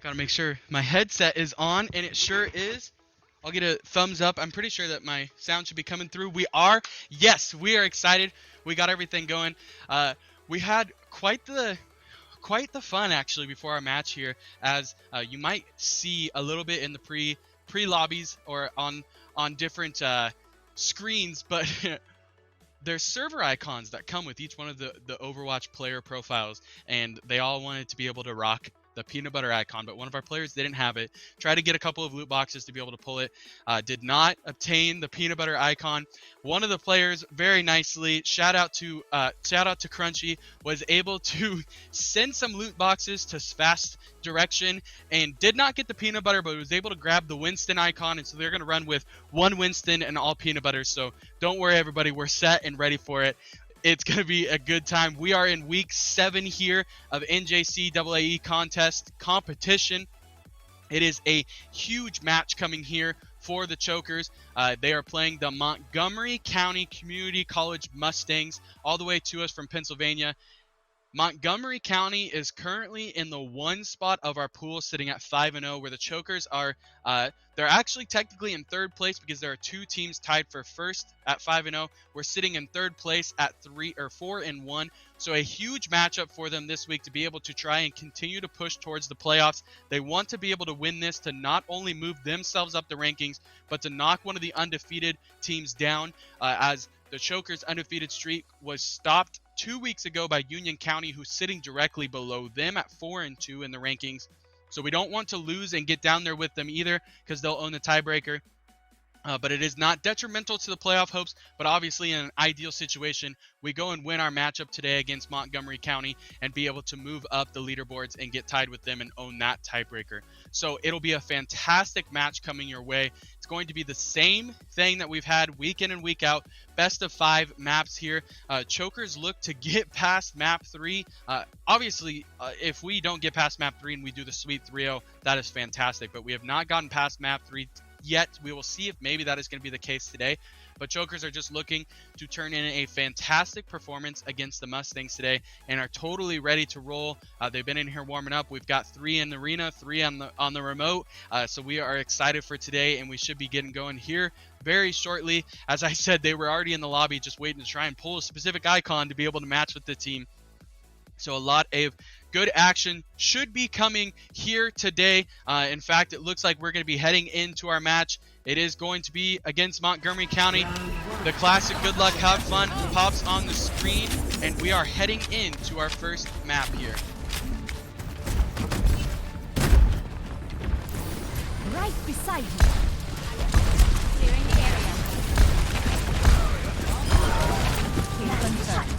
Gotta make sure my headset is on, and it sure is. I'll get a thumbs up. I'm pretty sure that my sound should be coming through. We are. Yes, we are excited. We got everything going. We had quite the fun actually before our match here, as you might see a little bit in the pre lobbies or on different screens, but there's server icons that come with each one of the Overwatch player profiles, and they all wanted to be able to rock the peanut butter icon, but one of our players didn't have it. Tried to get a couple of loot boxes to be able to pull it. Did not obtain the peanut butter icon. One of the players very nicely, shout out to Crunchy, was able to send some loot boxes to Fast Direction and did not get the peanut butter, but was able to grab the Winston icon, and so they're going to run with one Winston and all peanut butter. So don't worry, everybody, we're set and ready for it. It's going to be a good time. We are in week 7 here of NJCAAE competition. It is a huge match coming here for the Chokers. They are playing the Montgomery County Community College Mustangs all the way to us from Pennsylvania. Montgomery County is currently in the 1 spot of our pool, sitting at 5-0, where the Chokers are, they're actually technically in 3rd place because there are 2 teams tied for 1st at 5-0. We're sitting in 3rd place at 4-1. So a huge matchup for them this week to be able to try and continue to push towards the playoffs. They want to be able to win this to not only move themselves up the rankings, but to knock one of the undefeated teams down, as the Chokers' undefeated streak was stopped 2 weeks ago by Union County, who's sitting directly below them at 4-2 in the rankings. So we don't want to lose and get down there with them either, because they'll own the tiebreaker. But it is not detrimental to the playoff hopes. But obviously, in an ideal situation, we go and win our matchup today against Montgomery County and be able to move up the leaderboards and get tied with them and own that tiebreaker. So it'll be a fantastic match coming your way. It's going to be the same thing that we've had week in and week out. Best of 5 maps here. Chokers look to get past map 3. Obviously, if we don't get past map 3 and we do the sweet 3-0, that is fantastic. But we have not gotten past map 3 yet. We will see if maybe that is going to be the case today. But Chokers are just looking to turn in a fantastic performance against the Mustangs today and are totally ready to roll. They've been in here warming up. We've got 3 in the arena, 3 on the remote. So we are excited for today, and we should be getting going here very shortly. As I said, they were already in the lobby just waiting to try and pull a specific icon to be able to match with the team. So a lot of good action should be coming here today. In fact, it looks like we're going to be heading into our match. It is going to be against Montgomery County. The classic good luck, have fun pops on the screen, and we are heading into our first map here. Right beside you. Clearing the area. Kill confirmed.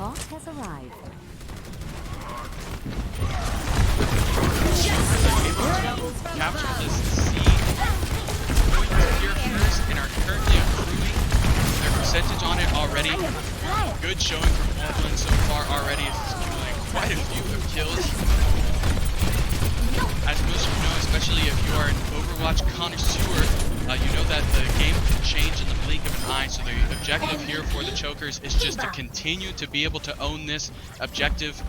Has arrived. Capture this seed. Going here first and are currently accruing their percentage on it already. Good showing from Overland so far already. Accumulating quite a few of kills. As most of you know, especially if you are an Overwatch connoisseur, you know that the game can change in the blink of an eye. So the objective here for the Chokers is just to continue to be able to own this objective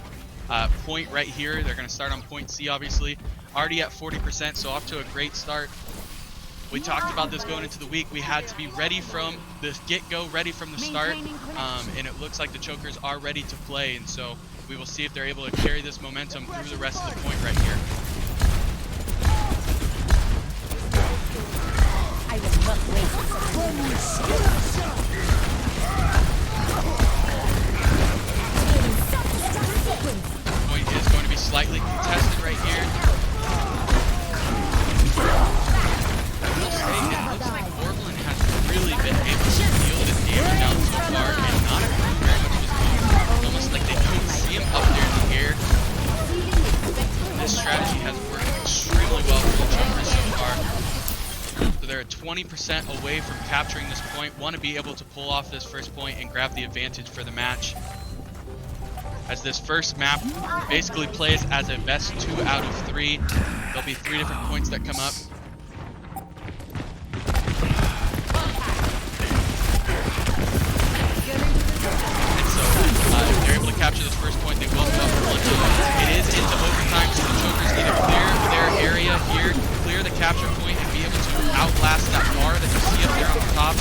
point right here. They're going to start on point C, obviously. Already at 40%, so off to a great start. We talked about this going into the week. We had to be ready from the get-go, ready from the start, and it looks like the Chokers are ready to play, and so we will see if they're able to carry this momentum through the rest of the point right here. I will not waste Point is going to be slightly contested right here. I will say it looks like Overland has really been able to deal the damage out so far and not accrue very much of his damage. Almost like they couldn't see him up there in the air. This strategy about 20% away from capturing this point. Want to be able to pull off this first point and grab the advantage for the match. As this first map basically plays as a best 2 out of 3. There'll be 3 different points that come up. And so if they're able to capture this first point, they will go up 1-0. It is into overtime, so the Chokers need to clear their area here, clear the capture point, and be able to outlast that bar that you see up there on the top.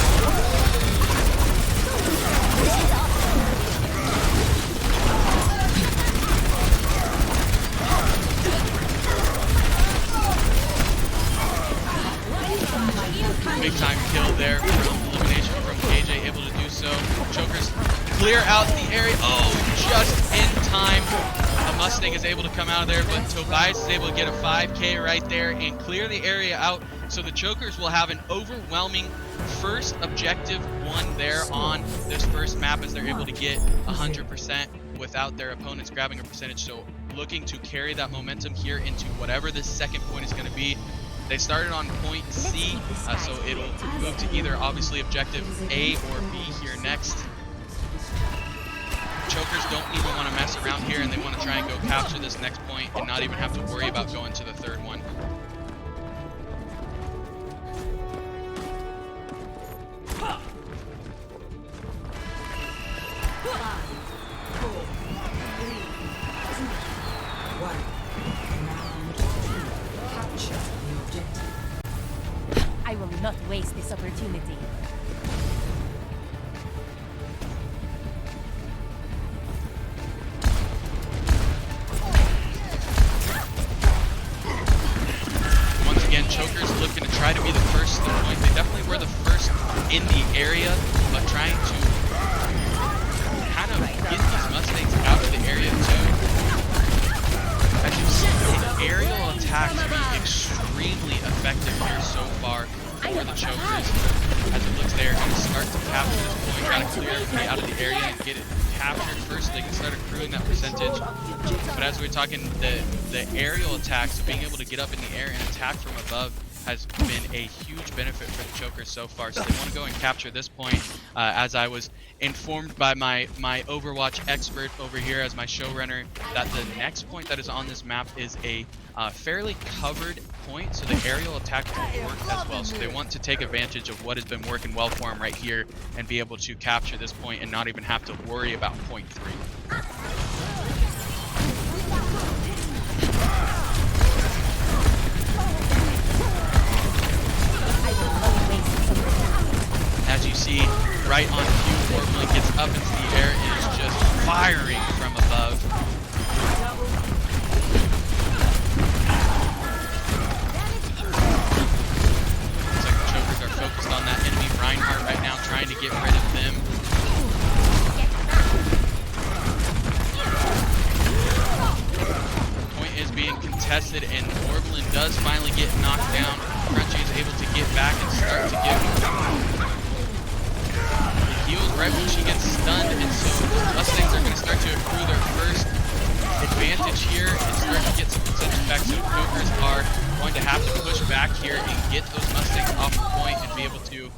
Big time kill there from elimination from KJ, able to do so. Chokers clear out the area. Oh, just in time. The Mustang is able to come out of there, but Tobias is able to get a 5K right there and clear the area out. So the Chokers will have an overwhelming first objective one there on this first map, as they're able to get 100% without their opponents grabbing a percentage. So looking to carry that momentum here into whatever this second point is going to be. They started on point C, so it'll move to either obviously objective A or B here next. Chokers don't even want to mess around here, and they want to try and go capture this next point and not even have to worry about going to the third one. I will not waste this opportunity. Once again, Chokers looking to try to be the first to the point. They definitely were the first in the area, but trying to kind of get these Mustangs out of the area too. As you see, the aerial attacks be extremely effective here so far for the Chokers. As it looks, they're going to start to capture this point, try to clear everybody out of the area and get it captured first so they can start accruing that percentage. But as we were talking, the aerial attacks, being able to get up in the air and attack from above, has been a huge benefit for the Chokers so far. So they want to go and capture this point, as I was informed by my Overwatch expert over here as my showrunner, that the next point that is on this map is a fairly covered point, so the aerial attack will work as well. So they want to take advantage of what has been working well for them right here and be able to capture this point and not even have to worry about point 3. As you see, right on cue, Orblin gets up into the air and is just firing from above. Looks like the Chokers are focused on that enemy Reinhardt right now, trying to get rid of them. Point is being contested, and Orblin does finally get knocked down. Crunchy is able to get back and start to give heals right when she gets stunned, and so Mustangs are going to start to accrue their first advantage here and start to get some percentage back. So Chokers are going to have to push back here and get those Mustangs off the point and be able to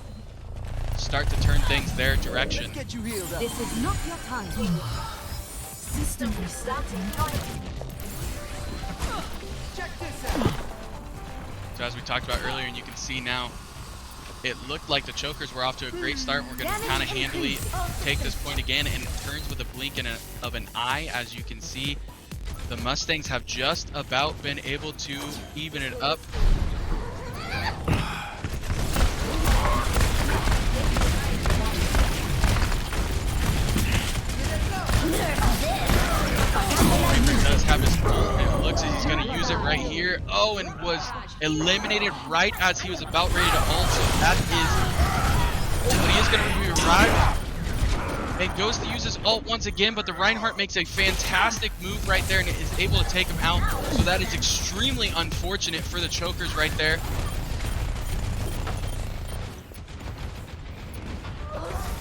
start to turn things their direction. This is not your time. System restarting. Check this out. So as we talked about earlier, and you can see now, it looked like the Chokers were off to a great start. We're going to kind of handily take this point again, and it turns with a blink of an eye. As you can see, the Mustangs have just about been able to even it up. Reaper does have his ult, and it looks like he's going to use it right here. Oh, and was eliminated right as he was about ready to ult. So that is, but he is going to be revived and goes to use his ult once again. But the Reinhardt makes a fantastic move right there and is able to take him out. So that is extremely unfortunate for the Chokers right there.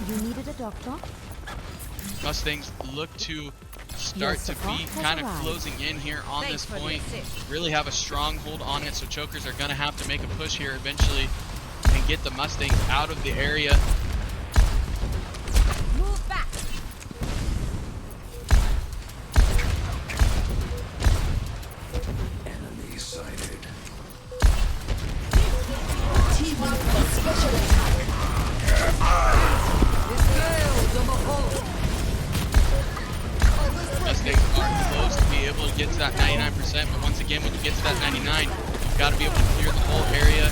You needed a doctor? Mustangs look to start to be kind of closing in here on this point, really have a strong hold on it, so Chokers are going to have to make a push here eventually and get the Mustangs out of the area. Move back. Enemy sighted. Team up for special attack. Mustangs are close to be able to get to that 99%, but once again, when you get to that 99, you've got to be able to clear the whole area.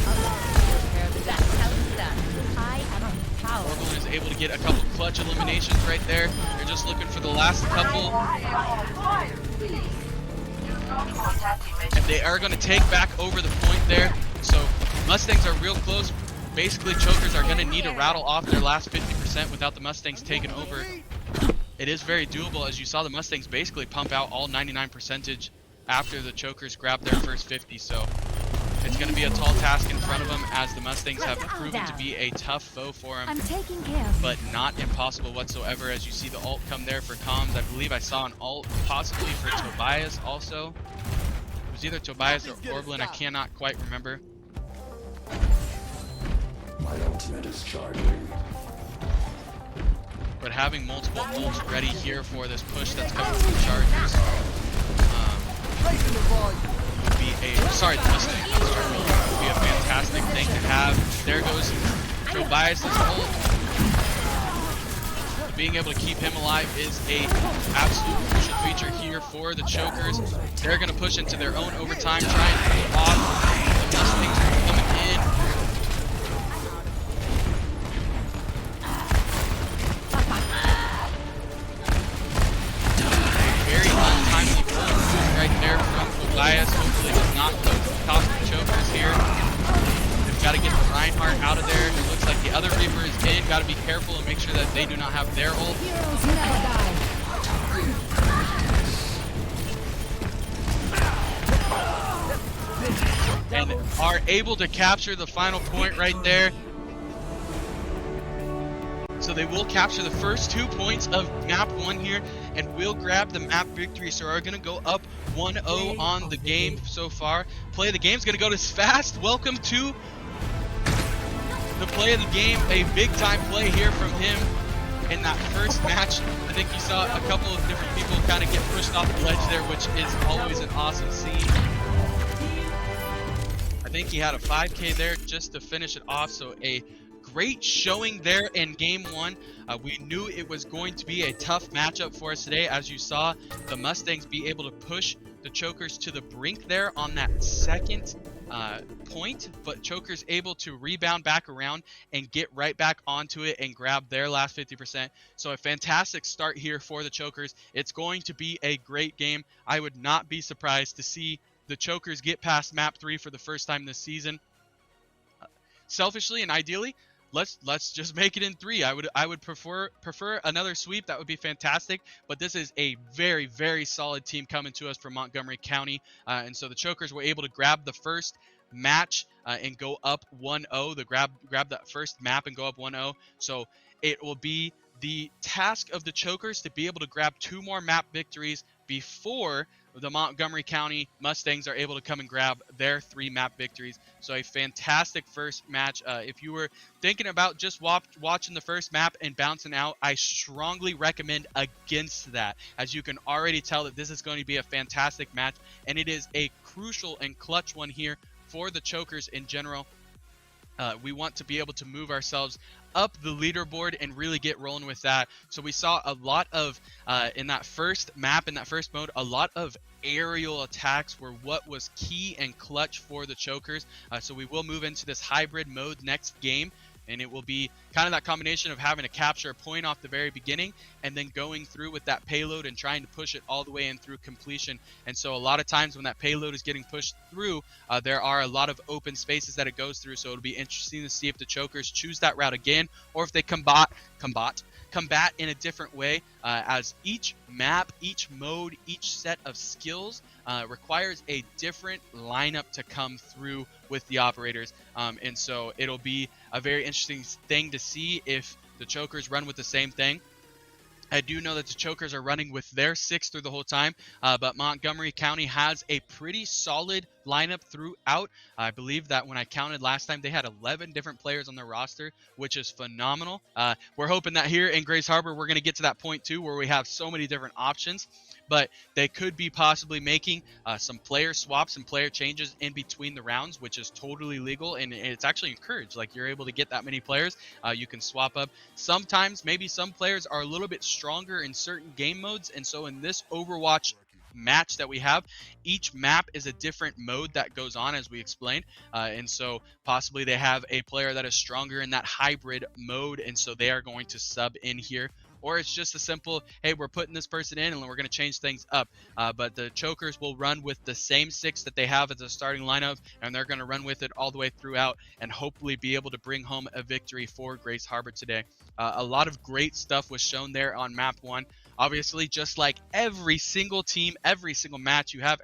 That's how it's done. I am a power. Orblin is able to get a couple clutch eliminations right there. They're just looking for the last couple. And they are going to take back over the point there. So Mustangs are real close. Basically, Chokers are going to need to rattle off their last 50% without the Mustangs taking over. It is very doable, as you saw the Mustangs basically pump out all 99% after the Chokers grab their first 50. So it's going to be a tall task in front of them, as the Mustangs have proven to be a tough foe for them. I'm taking care of But not impossible whatsoever, as you see the ult come there for comms. I believe I saw an ult possibly for Tobias also. It was either Tobias or Orblin, I cannot quite remember. My ultimate is charging. But having multiple ults ready here for this push that's coming from the Chargers would be a, sorry, the Mustangs, I'm sorry, would be a fantastic thing to have. There goes Tobias' ult. Being able to keep him alive is a absolute crucial feature here for the Chokers. They're going to push into their own overtime, try and pull off the Mustangs coming in. Very untimely pull right there from Tobias. Hopefully does not cost the Chokers here. They've got to get the Reinhardt out of there. It looks like the other Reaper is in. Got to be careful and make sure that they do not have their ult. heroes never die. And are able to capture the final point right there. So they will capture the first 2 points of map 1 here and will grab the map victory. So are going to go up 1-0 on the game so far. Play of the game is going to go this fast. Welcome to the play of the game. A big time play here from him in that first match. I think you saw a couple of different people kind of get pushed off the ledge there, which is always an awesome scene. I think he had a 5K there just to finish it off. So a great showing there in game 1. We knew it was going to be a tough matchup for us today. As you saw, the Mustangs be able to push the Chokers to the brink there on that second point, but Chokers able to rebound back around and get right back onto it and grab their last 50%. So a fantastic start here for the Chokers. It's going to be a great game. I would not be surprised to see the Chokers get past map 3 for the first time this season. Selfishly and ideally, let's just make it in 3. I would prefer another sweep. That would be fantastic. But this is a very, very solid team coming to us from Montgomery County, and so the Chokers were able to grab the first match and go up 1-0. The grab that first map and go up 1-0. So it will be the task of the Chokers to be able to grab 2 more map victories before the Montgomery County Mustangs are able to come and grab their 3 map victories. So a fantastic first match. If you were thinking about just watching the first map and bouncing out, I strongly recommend against that, as you can already tell that this is going to be a fantastic match, and it is a crucial and clutch one here for the Chokers in general. We want to be able to move ourselves up the leaderboard and really get rolling with that. So we saw a lot of, in that first map, in that first mode, a lot of aerial attacks were what was key and clutch for the Chokers. So we will move into this hybrid mode next game, and it will be kind of that combination of having to capture a point off the very beginning and then going through with that payload and trying to push it all the way in through completion. And so a lot of times when that payload is getting pushed through, there are a lot of open spaces that it goes through. So it'll be interesting to see if the Chokers choose that route again, or if they combat in a different way, as each map, each mode, each set of skills requires a different lineup to come through with the operators. And so it'll be a very interesting thing to see if the Chokers run with the same thing. I do know that the Chokers are running with their 6 through the whole time, but Montgomery County has a pretty solid lineup throughout. I believe that when I counted last time, they had 11 different players on their roster, which is phenomenal. We're hoping that here in Grace Harbor, we're going to get to that point too, where we have so many different options. But they could be possibly making some player swaps and player changes in between the rounds, which is totally legal, and it's actually encouraged. Like, you're able to get that many players, you can swap up. Sometimes maybe some players are a little bit stronger in certain game modes, and so in this Overwatch match that we have, each map is a different mode that goes on, as we explained, and so possibly they have a player that is stronger in that hybrid mode, and so they are going to sub in here. Or it's just a simple, hey, we're putting this person in and we're going to change things up. But the Chokers will run with the same 6 that they have as a starting lineup, and they're going to run with it all the way throughout and hopefully be able to bring home a victory for Grace Harbor today. A lot of great stuff was shown there on map 1. Obviously, just like every single team, every single match you have,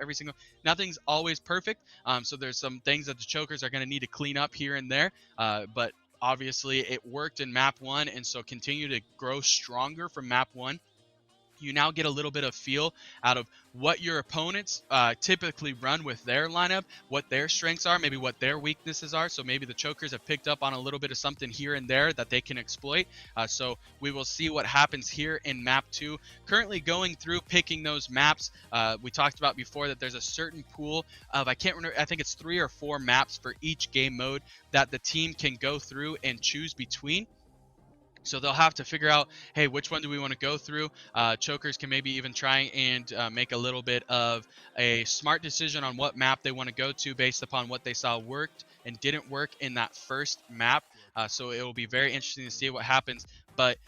nothing's always perfect. So there's some things that the Chokers are going to need to clean up here and there. But obviously, it worked in map 1, and so continue to grow stronger from map 1. You now get a little bit of feel out of what your opponents typically run with their lineup, what their strengths are, maybe what their weaknesses are. So maybe the Chokers have picked up on a little bit of something here and there that they can exploit. So we will see what happens here in map 2. Currently going through picking those maps. We talked about before that there's a certain pool of, I can't remember, I think it's 3 or 4 maps for each game mode that the team can go through and choose between. So they'll have to figure out, hey, which one do we want to go through? Chokers can maybe even try and make a little bit of a smart decision on what map they want to go to based upon what they saw worked and didn't work in that first map. So it will be very interesting to see what happens. But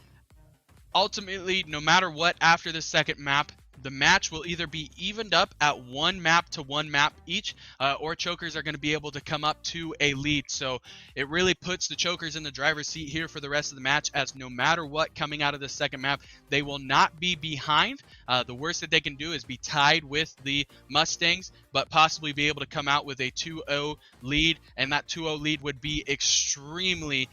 ultimately, no matter what, after the second map, the match will either be evened up at 1 map to 1 map each, or Chokers are going to be able to come up to a lead. So it really puts the Chokers in the driver's seat here for the rest of the match, as no matter what coming out of the second map, they will not be behind. The worst that they can do is be tied with the Mustangs, but possibly be able to come out with a 2-0 lead, and that 2-0 lead would be extremely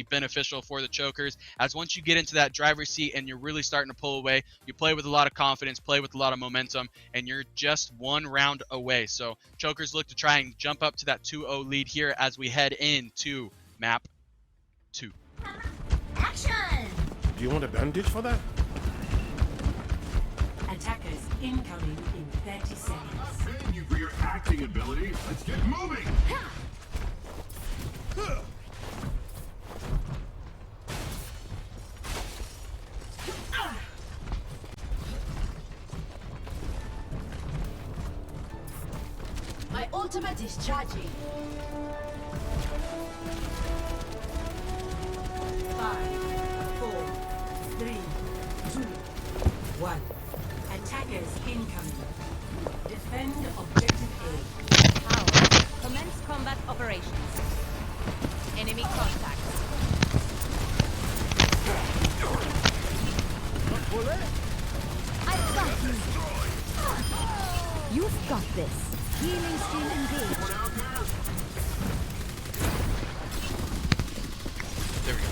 beneficial for the Chokers, as once you get into that driver's seat and you're really starting to pull away, you play with a lot of confidence, play with a lot of momentum, and you're just 1 round away. So Chokers look to try and jump up to that 2-0 lead here as we head into map 2. Action! Do you want a bandage for that? Attackers incoming in 30 seconds. Thank you for your acting ability. Let's get moving. My ultimate is charging. 5, 4, 3, 2, 1. Attackers incoming. Defend objective A. Power. Commence combat operations. Enemy contact. I've got you. You've got this. Healing stream engaged. There we go.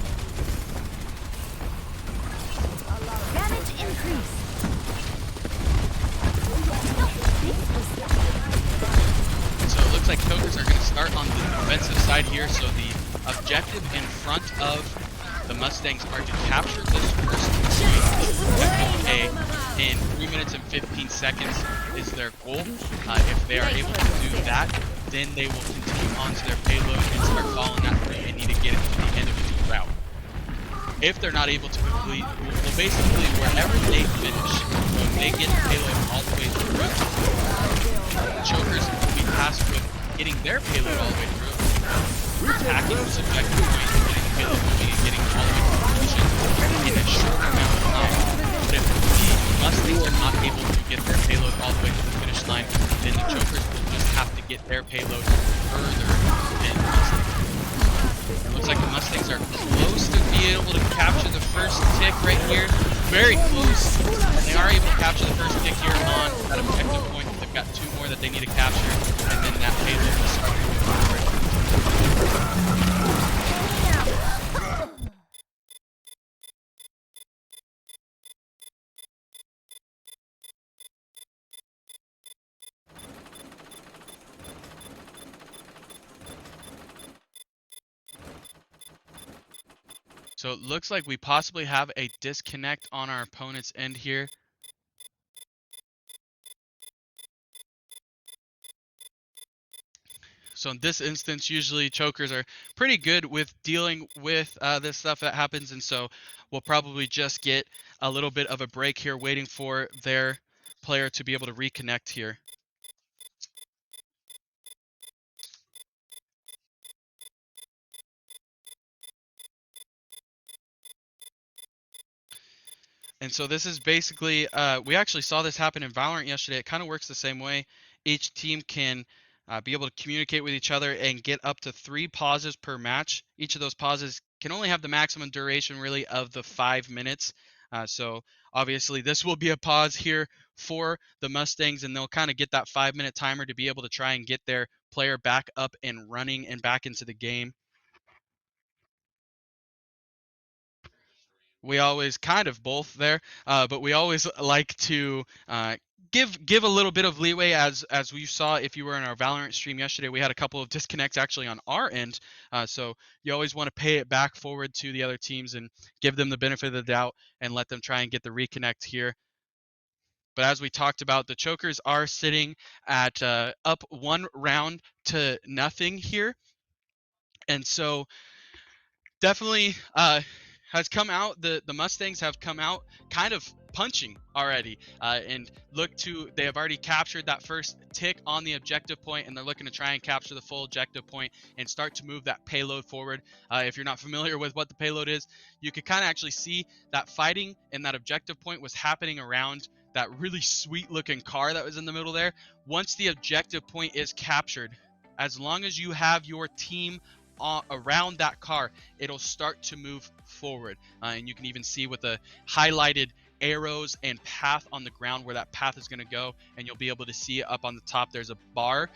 Damage increase. So it looks like Chokers are going to start on the defensive side here. So the objective in front of the Mustangs are to capture this first point A in 3 minutes and 15 seconds is their goal. If they are able to do that, then they will continue onto their payload and start following that through and need to get it to the end of the route. If they're not able to complete, well, basically wherever they finish, when they get the payload all the way through, the Chokers will be tasked with getting their payload all the way through, attacking this objective point, getting the payload moving and getting it all the way to completion in a short amount of time. But if the Mustangs are not able to get their payload all the way to the finish line, then the Chokers will just have to get their payload further than the Mustangs. It looks like the Mustangs are close to being able to capture the first tick right here. Very close. And they are able to capture the first tick here on that objective point. They've got 2 more that they need to capture, and then that payload will start to move forward. So it looks like we possibly have a disconnect on our opponent's end here. So in this instance, usually chokers are pretty good with dealing with this stuff that happens, and so we'll probably just get a little bit of a break here, waiting for their player to be able to reconnect here. And so this is basically, we actually saw this happen in Valorant yesterday. It kind of works the same way. Each team can be able to communicate with each other and get up to 3 pauses per match. Each of those pauses can only have the maximum duration really of the 5 minutes. So obviously this will be a pause here for the Mustangs, and they'll kind of get that 5-minute timer to be able to try and get their player back up and running and back into the game. We always kind of both there, but we always like to give a little bit of leeway, as we saw if you were in our Valorant stream yesterday. We had a couple of disconnects actually on our end, so you always want to pay it back forward to the other teams and give them the benefit of the doubt and let them try and get the reconnect here. But as we talked about, the chokers are sitting at up 1-0 here, and so definitely has come out. The Mustangs have come out kind of punching already, and they have already captured that first tick on the objective point, and they're looking to try and capture the full objective point and start to move that payload forward. If you're not familiar with what the payload is, you could kind of actually see that fighting and that objective point was happening around that really sweet looking car that was in the middle there. Once the objective point is captured, as long as you have your team around that car, it'll start to move forward, and you can even see with the highlighted arrows and path on the ground where that path is going to go, and you'll be able to see up on the top there's a bar.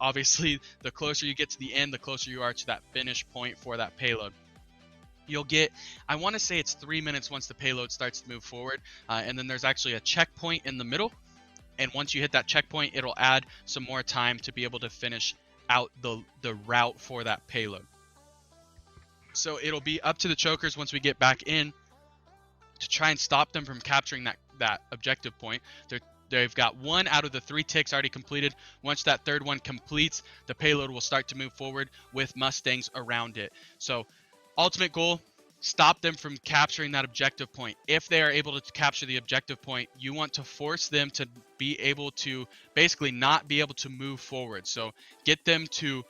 Obviously the closer you get to the end, the closer you are to that finish point for that payload. You'll get, I want to say it's 3 minutes once the payload starts to move forward, and then there's actually a checkpoint in the middle, and once you hit that checkpoint, it'll add some more time to be able to finish out the route for that payload. So it'll be up to the chokers once we get back in to try and stop them from capturing that objective point. They've got 1 out of the 3 ticks already completed. Once that third one completes, the payload will start to move forward with Mustangs around it. So ultimate goal, stop them from capturing that objective point. If they are able to capture the objective point, you want to force them to be able to basically not be able to move forward. So get them to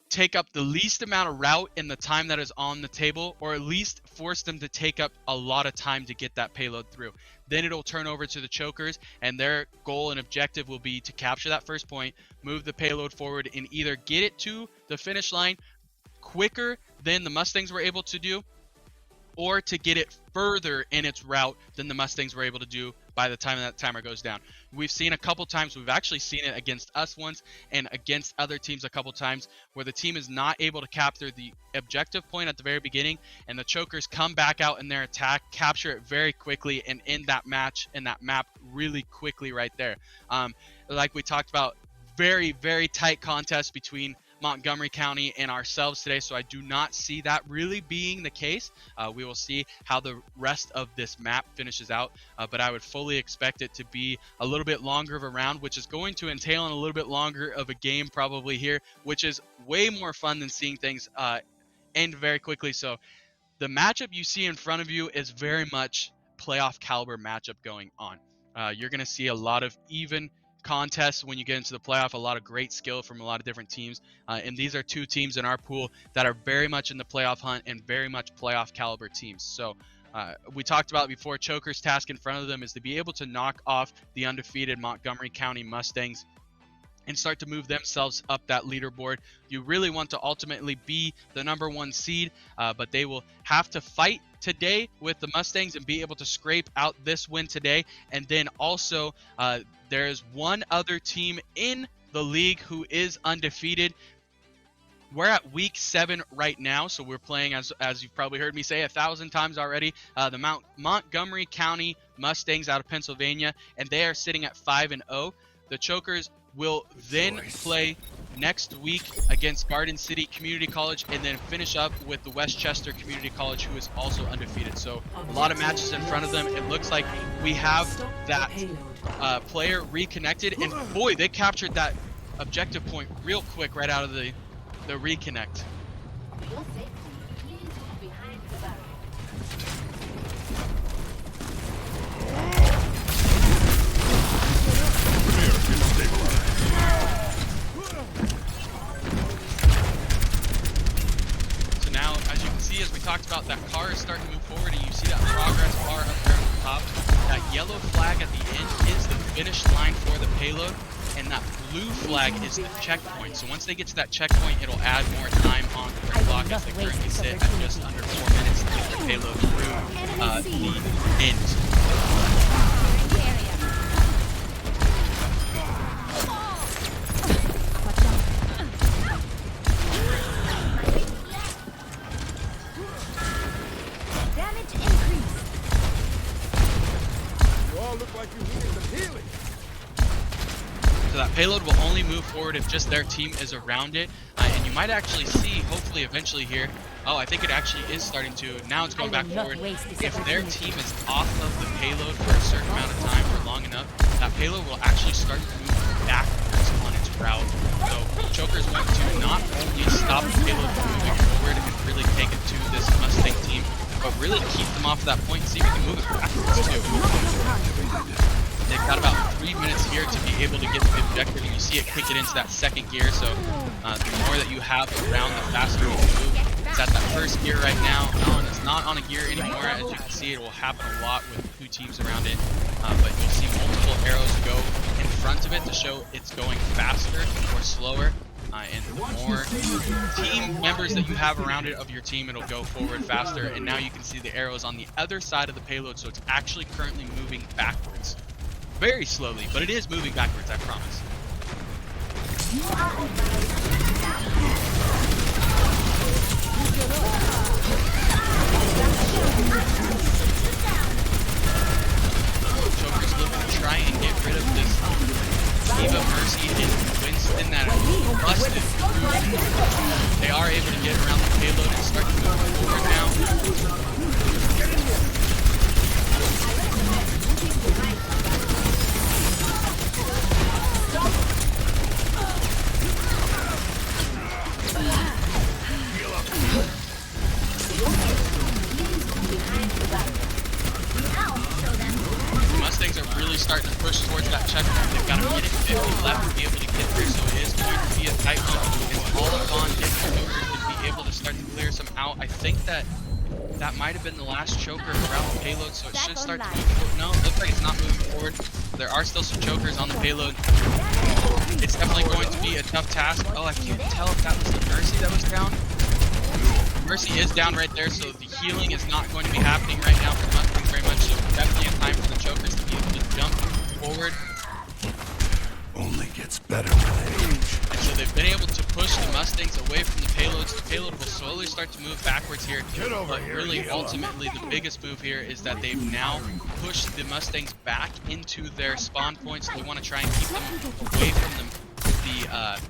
take up the least amount of route in the time that is on the table, or at least force them to take up a lot of time to get that payload through. Then it'll turn over to the chokers, and their goal and objective will be to capture that first point, move the payload forward, and either get it to the finish line quicker than the Mustangs were able to do, or to get it further in its route than the Mustangs were able to do by the time that timer goes down. We've seen a couple times, we've actually seen it against us once and against other teams a couple times, where the team is not able to capture the objective point at the very beginning, and the chokers come back out in their attack, capture it very quickly, and end that match and that map really quickly right there. Like we talked about, very, very tight contest between Montgomery County and ourselves today, so I do not see that really being the case. We will see how the rest of this map finishes out, but I would fully expect it to be a little bit longer of a round, which is going to entail in a little bit longer of a game probably here, which is way more fun than seeing things end very quickly. So the matchup you see in front of you is very much playoff caliber matchup going on. You're going to see a lot of even contests when you get into the playoff, a lot of great skill from a lot of different teams, and these are 2 teams in our pool that are very much in the playoff hunt and very much playoff caliber teams. So we talked about before, chokers' task in front of them is to be able to knock off the undefeated Montgomery County Mustangs and start to move themselves up that leaderboard. You really want to ultimately be the #1 seed, but they will have to fight today with the Mustangs and be able to scrape out this win today. And then also there's one other team in the league who is undefeated. We're at week 7 right now, so we're playing, as you've probably heard me say 1,000 times already, the Montgomery County Mustangs out of Pennsylvania, and they are sitting at 5-0. The chokers will then play next week against Garden City Community College, and then finish up with the Westchester Community College, who is also undefeated. So a lot of matches in front of them. It looks like we have that player reconnected, and boy, they captured that objective point real quick right out of the reconnect. So now, as you can see, as we talked about, that car is starting to move forward, and you see that progress bar up there on the top. That yellow flag at the end is the finish line for the payload, and that blue flag is the checkpoint. So once they get to that checkpoint, it'll add more time on their clock, as they currently sit at just under 4 minutes to get their payload through the end. Damage increase. You all look like you needed some healing. So that payload will only move forward if just their team is around it. And you might actually see, hopefully eventually here, oh, I think it actually is starting to. Now it's going back forward. If their team is off of the payload for a certain amount of time or long enough, that payload will actually start to move backwards on its route. So Joker's going to not only stop the payload from moving forward and really take it to this Mustang team, but really keep them off of that point and see if we can move it backwards too. They've got about 3 minutes here to be able to get the objective, and you see it kick it into that second gear. So the more that you have around, the faster you can move. It's at that first gear right now. And it's not on a gear anymore. As you can see, it will happen a lot with 2 teams around it. But you'll see multiple arrows go in front of it to show it's going faster or slower. And the more team members that you have around it of your team, it'll go forward faster. And now you can see the arrows on the other side of the payload, so it's actually currently moving backwards. Very slowly, but it is moving backwards, I promise. Joker's looking to try and get rid of this Eva, Mercy, and Winston that are busted through. They are able to get around the payload and start to move forward now. The Mustangs are really starting to push towards that checkpoint. They've got a minute 50 left to be able to get there, so it is going to be a tight one. It's all upon if the Joker can be able to start to clear some out. I think that might have been the last choker around the payload, so it should start to move forward. No, it looks like it's not moving forward. There are still some chokers on the payload. It's definitely going to be a tough task. Oh, I can't tell if that was the Mercy that was down. Mercy is down right there, so the healing is not going to be happening right now for the Mustangs very much, so definitely a time for the chokers to be able to jump forward. Only gets better with age. And so they've been able to push the Mustangs away from the payloads. The payload will slowly start to move backwards here, but really ultimately the biggest move here is that they've now pushed the Mustangs back into their spawn points. They want to try and keep them away from the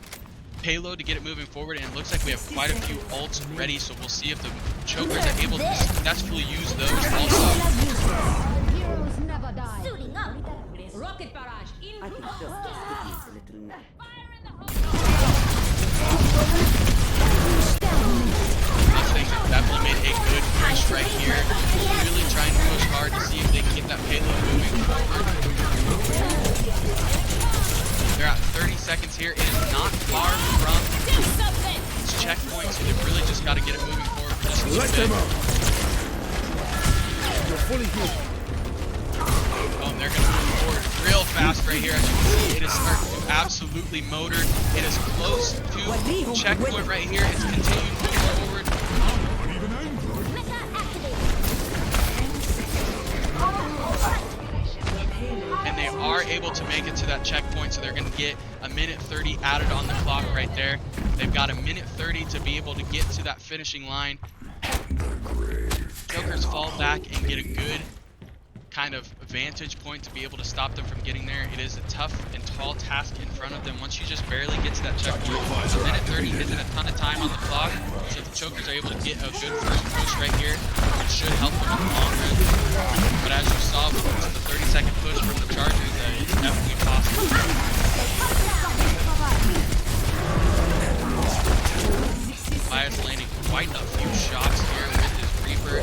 payload to get it moving forward, and it looks like we have quite a few ults ready, so we'll see if the chokers are able to successfully use those also. Heroes never die. Suiting up. Rocket barrage in. I think just a little. Mustangs have definitely made a good push right here, really trying to push hard to see if they can get that payload moving forward. They're at 30 seconds here. It is not far from its checkpoint, so they've really just got to get it moving forward for just a little bit. You're fully healed. Oh, and they're going to move forward real fast right here. As you can see, it is starting to absolutely motor. It is close to checkpoint right here. It's continuing to move forward. And they are able to make it to that checkpoint, so they're going to get a minute 30 added on the clock right there. They've got a minute 30 to be able to get to that finishing line. Jokers fall back and get a good kind of vantage point to be able to stop them from getting there. It is a tough and tall task in front of them. Once you just barely get to that checkpoint, a minute 30 isn't a ton of time on the clock, so if the Chokers are able to get a good first push right here, it should help them in the long run. But as you saw with the 30-second push from the Chargers, it's definitely possible. Tobias landing quite a few shots here with his Reaper.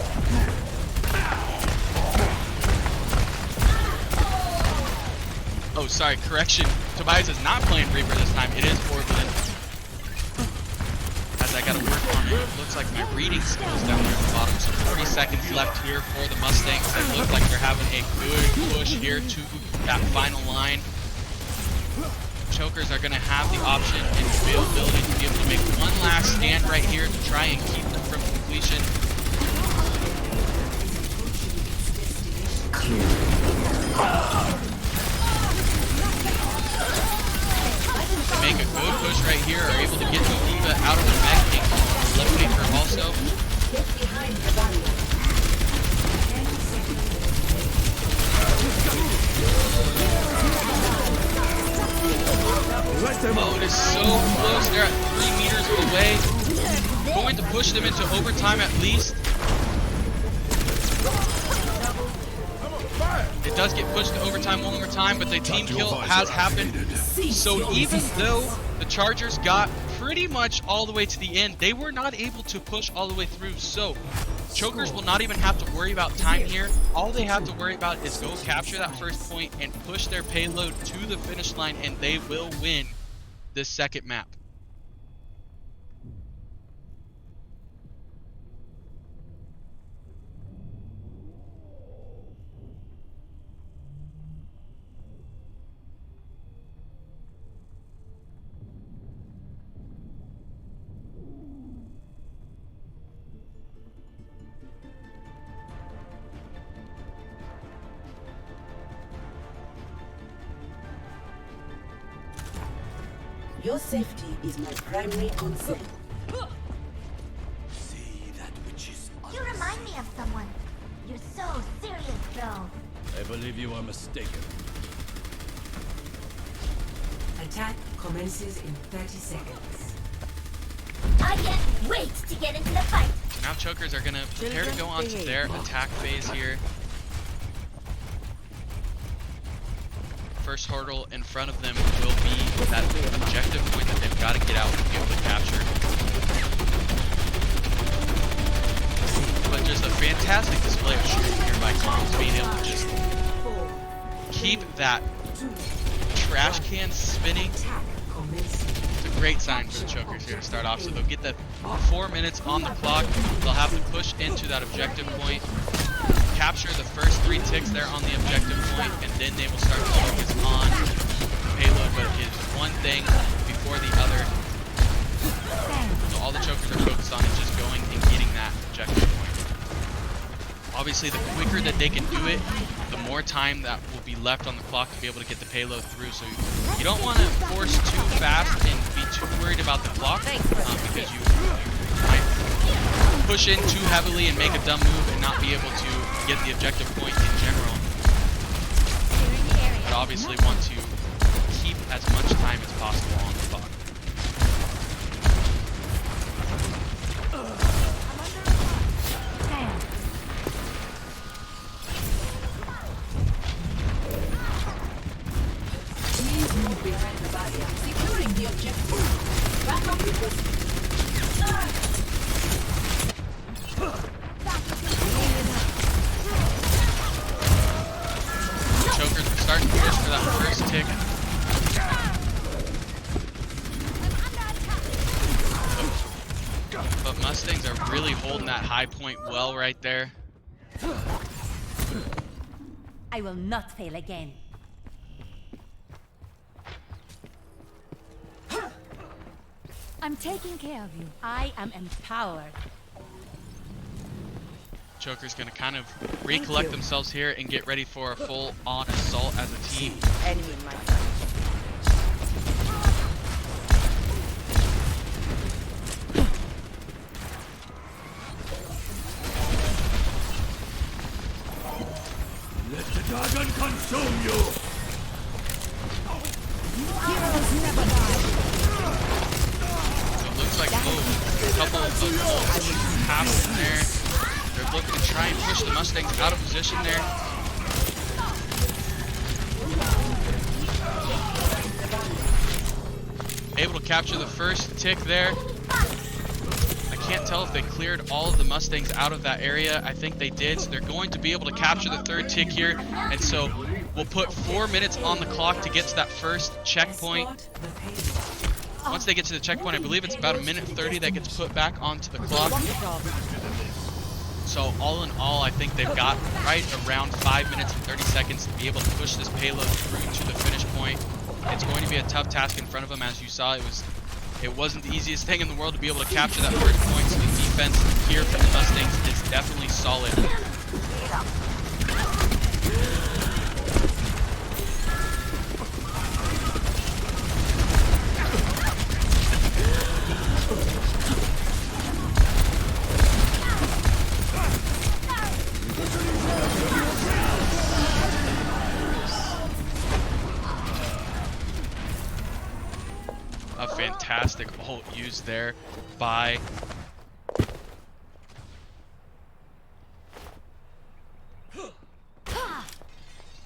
Oh, sorry, correction. Tobias is not playing Reaper this time. It is Orblin. As I gotta work on it, it looks like my reading skills down there at the bottom. So 40 seconds left here for the Mustangs. They look like they're having a good push here to that final line. Chokers are gonna have the option and availability to be able to make one last stand right here to try and keep them from completion. To make a good push right here, are able to get the D.Va out of the mech and eliminate her also. Oh, it is so close. They're at 3 meters away. Going to push them into overtime at least. It does get pushed to overtime one more time, but the team kill has happened. So even though the Chargers got pretty much all the way to the end, they were not able to push all the way through. So Chokers will not even have to worry about time here. All they have to worry about is go capture that first point and push their payload to the finish line, and they will win this second map. Your safety is my primary concern. You remind me of someone. You're so serious, though. I believe you are mistaken. Attack commences in 30 seconds. I can't wait to get into the fight. Now Chokers are going to prepare to go on to their attack phase here. First hurdle in front of them will be that objective point that they've got to get out and be able to capture. But just a fantastic display of shooting here by Clones, being able to just keep that trash can spinning. It's a great sign for the Chokers here to start off. So they'll get that 4 minutes on the clock. They'll have to push into that objective point, capture the first 3 ticks there on the objective point, and then they will start to focus on payload, but it is one thing before the other. So all the Chokers are focused on is just going and getting that objective point. Obviously, the quicker that they can do it, the more time that will be left on the clock to be able to get the payload through. So you don't want to force too fast and be too worried about the clock, because you might push in too heavily and make a dumb move and not be able to get the objective point in general. But obviously want to keep as much time as possible on the clock. Please move behind the barrier. Securing the objective. Back up with this. Chokers are starting to push for that first tick. But Mustangs are really holding that high point well right there. I will not fail again. I'm taking care of you. I am empowered. Chokers gonna kind of recollect themselves here and get ready for a full-on assault as a team. Enemy in my sight. Let happening there. They're looking to try and push the Mustangs out of position there. Able to capture the first tick there. I can't tell if they cleared all of the Mustangs out of that area. I think they did, so they're going to be able to capture the third tick here. And so we'll put 4 minutes on the clock to get to that first checkpoint. Once they get to the checkpoint, I believe it's about 1:30 that gets put back onto the clock. So all in all, I think they've got right around 5 minutes and 30 seconds to be able to push this payload through to the finish point. It's going to be a tough task in front of them. As you saw, it wasn't the easiest thing in the world to be able to capture that first point. So the defense here from the Mustangs is definitely solid. A fantastic ult used there by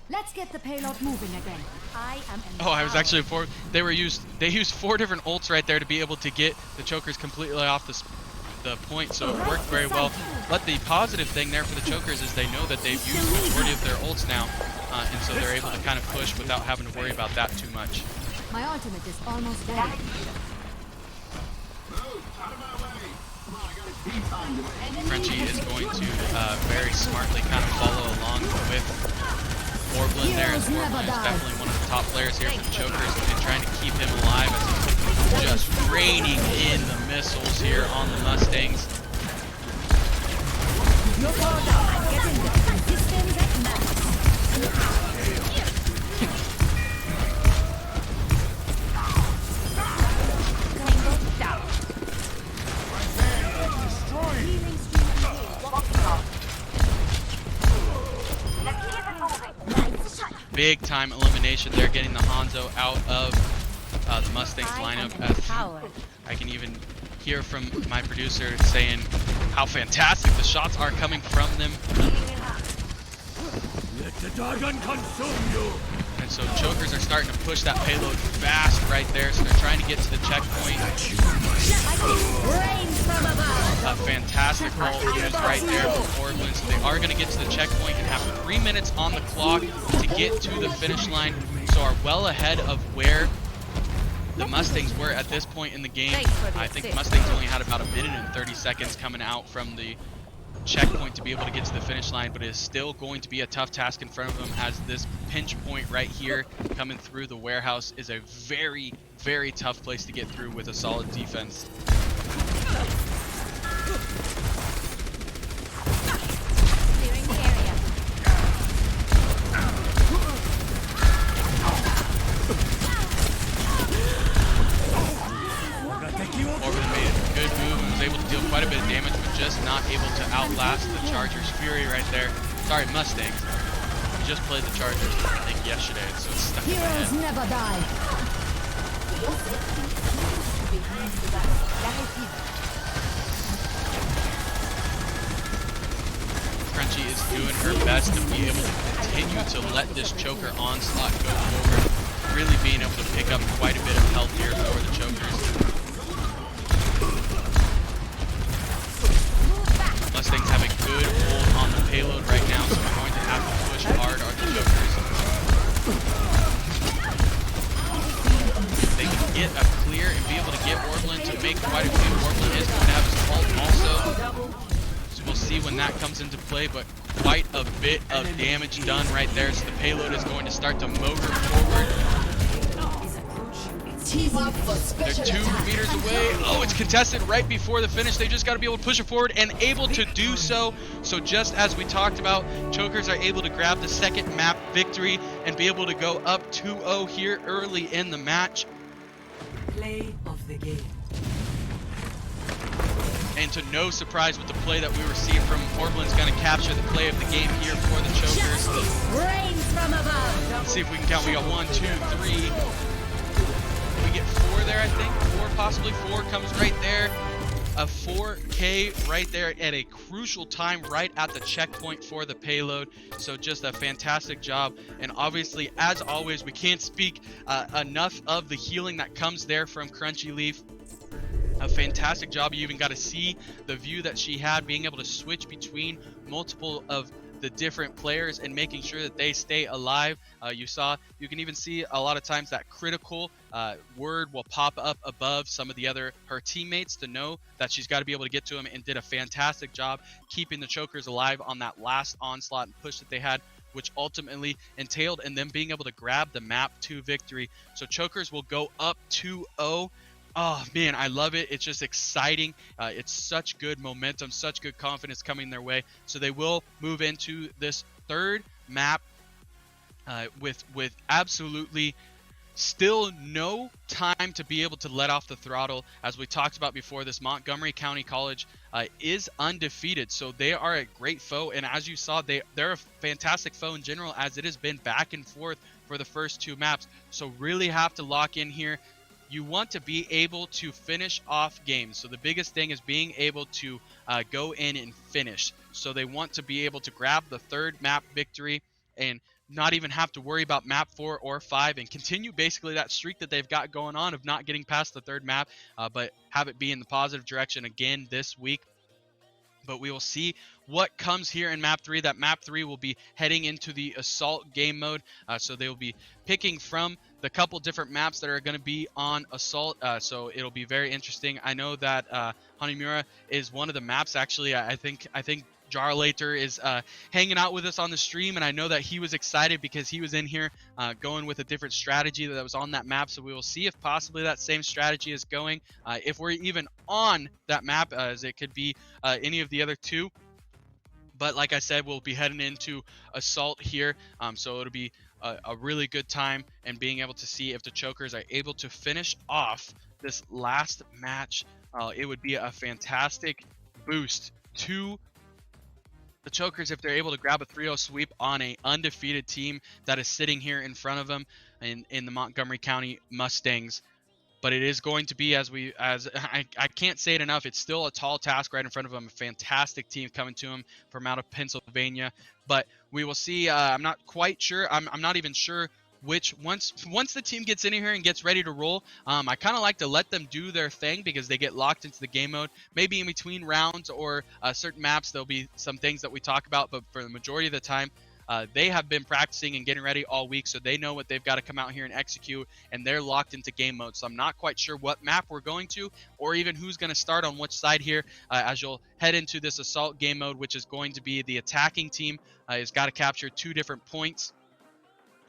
Let's get the payload moving again. I am Oh, I was actually they used 4 different ults right there to be able to get the chokers completely off the point, so it worked very well. But the positive thing there for the chokers is they know that they've used the majority of their ults now, and so they're able to kind of push without having to worry about that too much. My ultimate is almost ready. Frenchie is going to very smartly kind of follow along with Orblin there, as Orblin is definitely one of the top players here for the chokers, and trying to keep him alive as he's just raining in the missiles here on the Mustangs. Big time elimination there, getting the Hanzo out of the Mustangs lineup. As I can even hear from my producer saying how fantastic the shots are coming from them. Let the dragon consume you. And so chokers are starting to push that payload fast right there, so they're trying to get to the checkpoint. A fantastic ult used right there from Orblin, so they are going to get to the checkpoint and have 3 minutes on the clock to get to the finish line, so are well ahead of where the Mustangs were at this point in the game. I think the Mustangs only had about 1:30 seconds coming out from the checkpoint to be able to get to the finish line, but it is still going to be a tough task in front of them, as this pinch point right here coming through the warehouse is a very, very tough place to get through with a solid defense. Clearing the area. Orblin made a good move and was able to deal quite a bit of damage, but just not able to outlast the Chargers' fury right there. Sorry, Mustangs. We just played the Chargers, I think, yesterday, so it's stuck in my Heroes head. never die. Frenchie is doing her best to be able to continue to let this choker onslaught go forward, really being able to pick up quite a bit of health here for the chokers. Mustangs have a good hold on the payload right now, so we're going to have to push hard on the chokers. They can get a clear and be able to get Orblin to make quite a few. Orblin is going to have his ult also, so we'll see when that comes into play, but quite a bit of damage done right there, so the payload is going to start to motor forward. They're 2 meters away. Oh, it's contested right before the finish. They just got to be able to push it forward, and able to do so. So just as we talked about, chokers are able to grab the second map victory and be able to go up 2-0 here early in the match. Play of the game. And to no surprise with the play that we were seeing from Orblin's going to capture the play of the game here for the chokers. Rains from above. Let's see if we can count. We got 1, 2, 3. We get 4 there, I think. 4, possibly 4 comes right there. a 4K right there at a crucial time right at the checkpoint for the payload. So just a fantastic job. And obviously, as always, we can't speak enough of the healing that comes there from Crunchy Leaf. A fantastic job. You even got to see the view that she had, being able to switch between multiple of the different players and making sure that they stay alive. You can even see a lot of times that critical word will pop up above some of the other her teammates to know that she's got to be able to get to them, and did a fantastic job keeping the chokers alive on that last onslaught and push that they had, which ultimately entailed in them being able to grab the map 2 victory. So chokers will go up 2-0. Oh man, I love it. It's just exciting. It's such good momentum, such good confidence coming their way. So they will move into this third map with absolutely still no time to be able to let off the throttle. As we talked about before, this Montgomery County College is undefeated, so they are a great foe. And as you saw, they're a fantastic foe in general, as it has been back and forth for the first 2 maps. So really have to lock in here. You want to be able to finish off games. So the biggest thing is being able to go in and finish. So they want to be able to grab the third map victory and not even have to worry about map 4 or 5, and continue basically that streak that they've got going on of not getting past the third map, but have it be in the positive direction again this week. But we will see what comes here in map 3. That map 3 will be heading into the assault game mode. So they will be picking from the couple different maps that are going to be on assault. So it'll be very interesting. I know that Hanimura is one of the maps. Actually, I think Jarlater is hanging out with us on the stream, and I know that he was excited because he was in here going with a different strategy that was on that map. So we will see if possibly that same strategy is going, if we're even on that map, as it could be any of the other 2. But like I said, we'll be heading into assault here, so it'll be a really good time, and being able to see if the chokers are able to finish off this last match. It would be a fantastic boost to the chokers if they're able to grab a 3-0 sweep on a undefeated team that is sitting here in front of them in the Montgomery County Mustangs. But it is going to be, as I can't say it enough, it's still a tall task right in front of them. A fantastic team coming to them from out of Pennsylvania. But we will see. I'm not quite sure. I'm not even sure which, once the team gets in here and gets ready to roll, I kind of like to let them do their thing, because they get locked into the game mode. Maybe in between rounds or certain maps, there'll be some things that we talk about. But for the majority of the time, they have been practicing and getting ready all week, so they know what they've got to come out here and execute, and they're locked into game mode. So I'm not quite sure what map we're going to, or even who's going to start on which side here, as you'll head into this assault game mode, which is going to be the attacking team has got to capture 2 different points.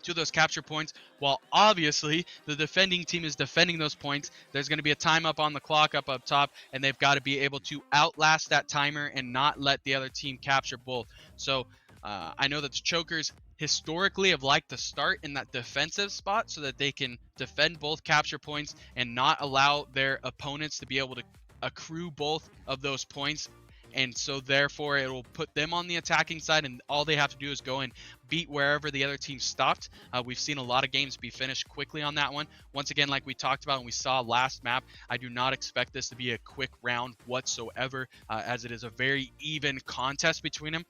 2 of those capture points, while obviously the defending team is defending those points. There's going to be a time up on the clock up top, and they've got to be able to outlast that timer and not let the other team capture both. So I know that the chokers historically have liked to start in that defensive spot so that they can defend both capture points and not allow their opponents to be able to accrue both of those points. And so therefore it will put them on the attacking side, and all they have to do is go and beat wherever the other team stopped. We've seen a lot of games be finished quickly on that one. Once again, like we talked about and we saw last map, I do not expect this to be a quick round whatsoever, as it is a very even contest between them.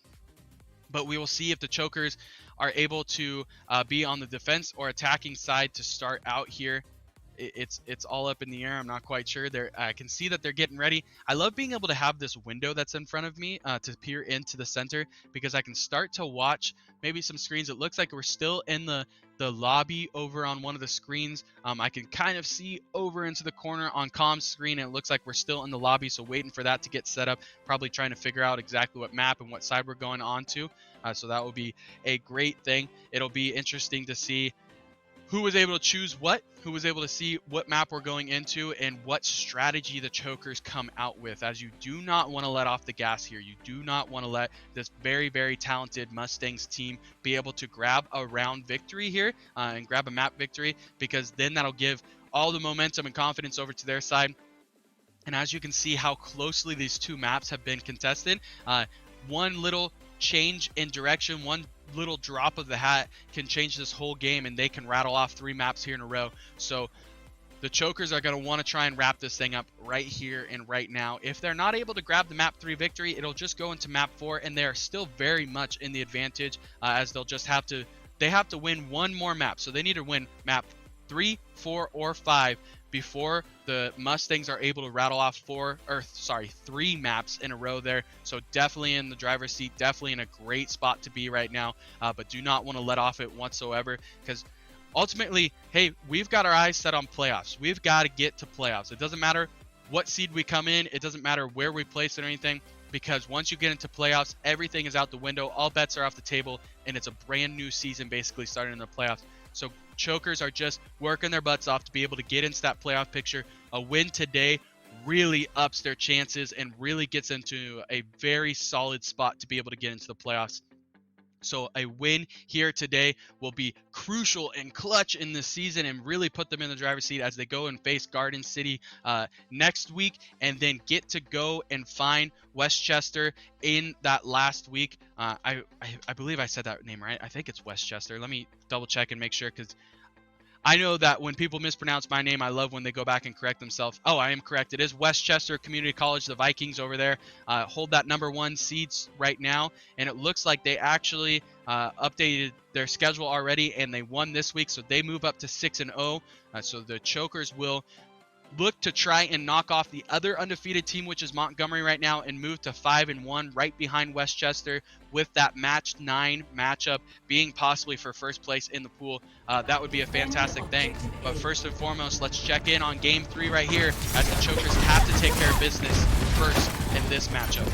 But we will see if the chokers are able to be on the defense or attacking side to start out here. It's all up in the air. I'm not quite sure. I can see that they're getting ready. I love being able to have this window that's in front of me to peer into the center, because I can start to watch maybe some screens. It looks like we're still in the lobby over on one of the screens. I can kind of see over into the corner on Com's screen, and it looks like we're still in the lobby, so waiting for that to get set up, probably trying to figure out exactly what map and what side we're going on to. So that will be a great thing. It'll be interesting to see who was able to choose what, who was able to see what map we're going into, and what strategy the chokers come out with, as you do not want to let off the gas here. You do not want to let this very, very talented Mustangs team be able to grab a round victory here and grab a map victory, because then that'll give all the momentum and confidence over to their side. And as you can see how closely these 2 maps have been contested, one little change in direction, one little drop of the hat can change this whole game, and they can rattle off 3 maps here in a row. So the Chokers are going to want to try and wrap this thing up right here and right now. If they're not able to grab the map 3 victory, it'll just go into map 4, and they are still very much in the advantage, as they'll just have to win one more map. So they need to win map 3, 4, or 5 before the Mustangs are able to rattle off 3 maps in a row there. So definitely in the driver's seat, definitely in a great spot to be right now, but do not want to let off it whatsoever, because ultimately, hey, we've got our eyes set on playoffs. We've got to get to playoffs. It doesn't matter what seed we come in. It doesn't matter where we place it or anything, because once you get into playoffs, everything is out the window. All bets are off the table, and it's a brand new season basically starting in the playoffs. So Chokers are just working their butts off to be able to get into that playoff picture. A win today really ups their chances and really gets into a very solid spot to be able to get into the playoffs. So a win here today will be crucial and clutch in this season and really put them in the driver's seat as they go and face Garden City next week, and then get to go and find Westchester in that last week. I believe I said that name right. I think it's Westchester. Let me double check and make sure, because I know that when people mispronounce my name, I love when they go back and correct themselves. Oh, I am correct. It is Westchester Community College. The Vikings over there hold that #1 seeds right now, and it looks like they actually updated their schedule already, and they won this week, so they move up to 6-0. So the Chokers will look to try and knock off the other undefeated team, which is Montgomery right now, and move to 5-1 right behind Westchester, with that match 9 matchup being possibly for first place in the pool. That would be a fantastic thing. But first and foremost, let's check in on game 3 right here, as the Chokers have to take care of business first in this matchup.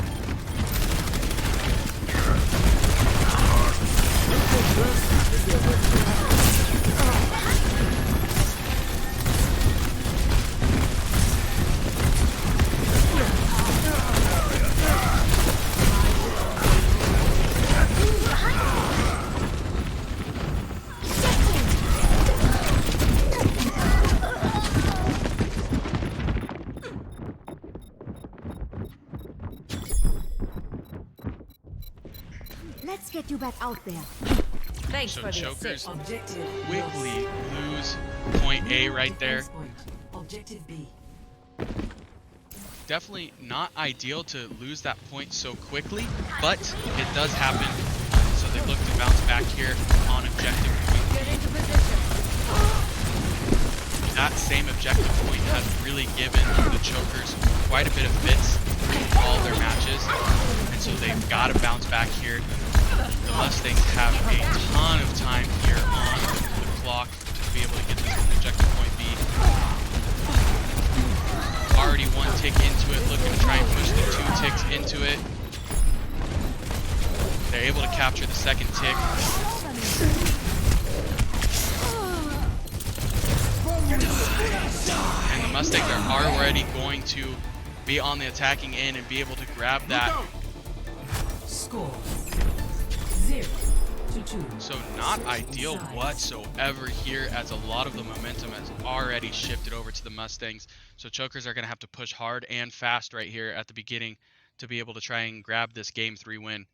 Let's get you back out there. Thanks So for the Chokers assist. quickly lose point A right there. Objective B. Definitely not ideal to lose that point so quickly, but it does happen. So they look to bounce back here on objective point. Get into position. That same objective point has really given the Chokers quite a bit of fits in all their matches, and so they've got to bounce back here. The Mustangs have a ton of time here on the clock to be able to get this objective point B. Already 1 tick into it, looking to try and push the 2 ticks into it. They're able to capture the second tick. And the Mustangs are already going to be on the attacking end and be able to grab that. Score 0-2. So not ideal whatsoever here, as a lot of the momentum has already shifted over to the Mustangs. So Chokers are going to have to push hard and fast right here at the beginning to be able to try and grab this game 3 win.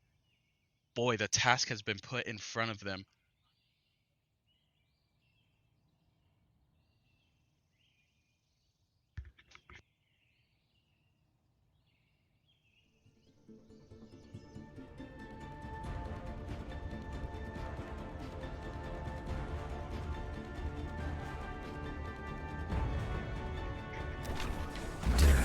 Boy, the task has been put in front of them.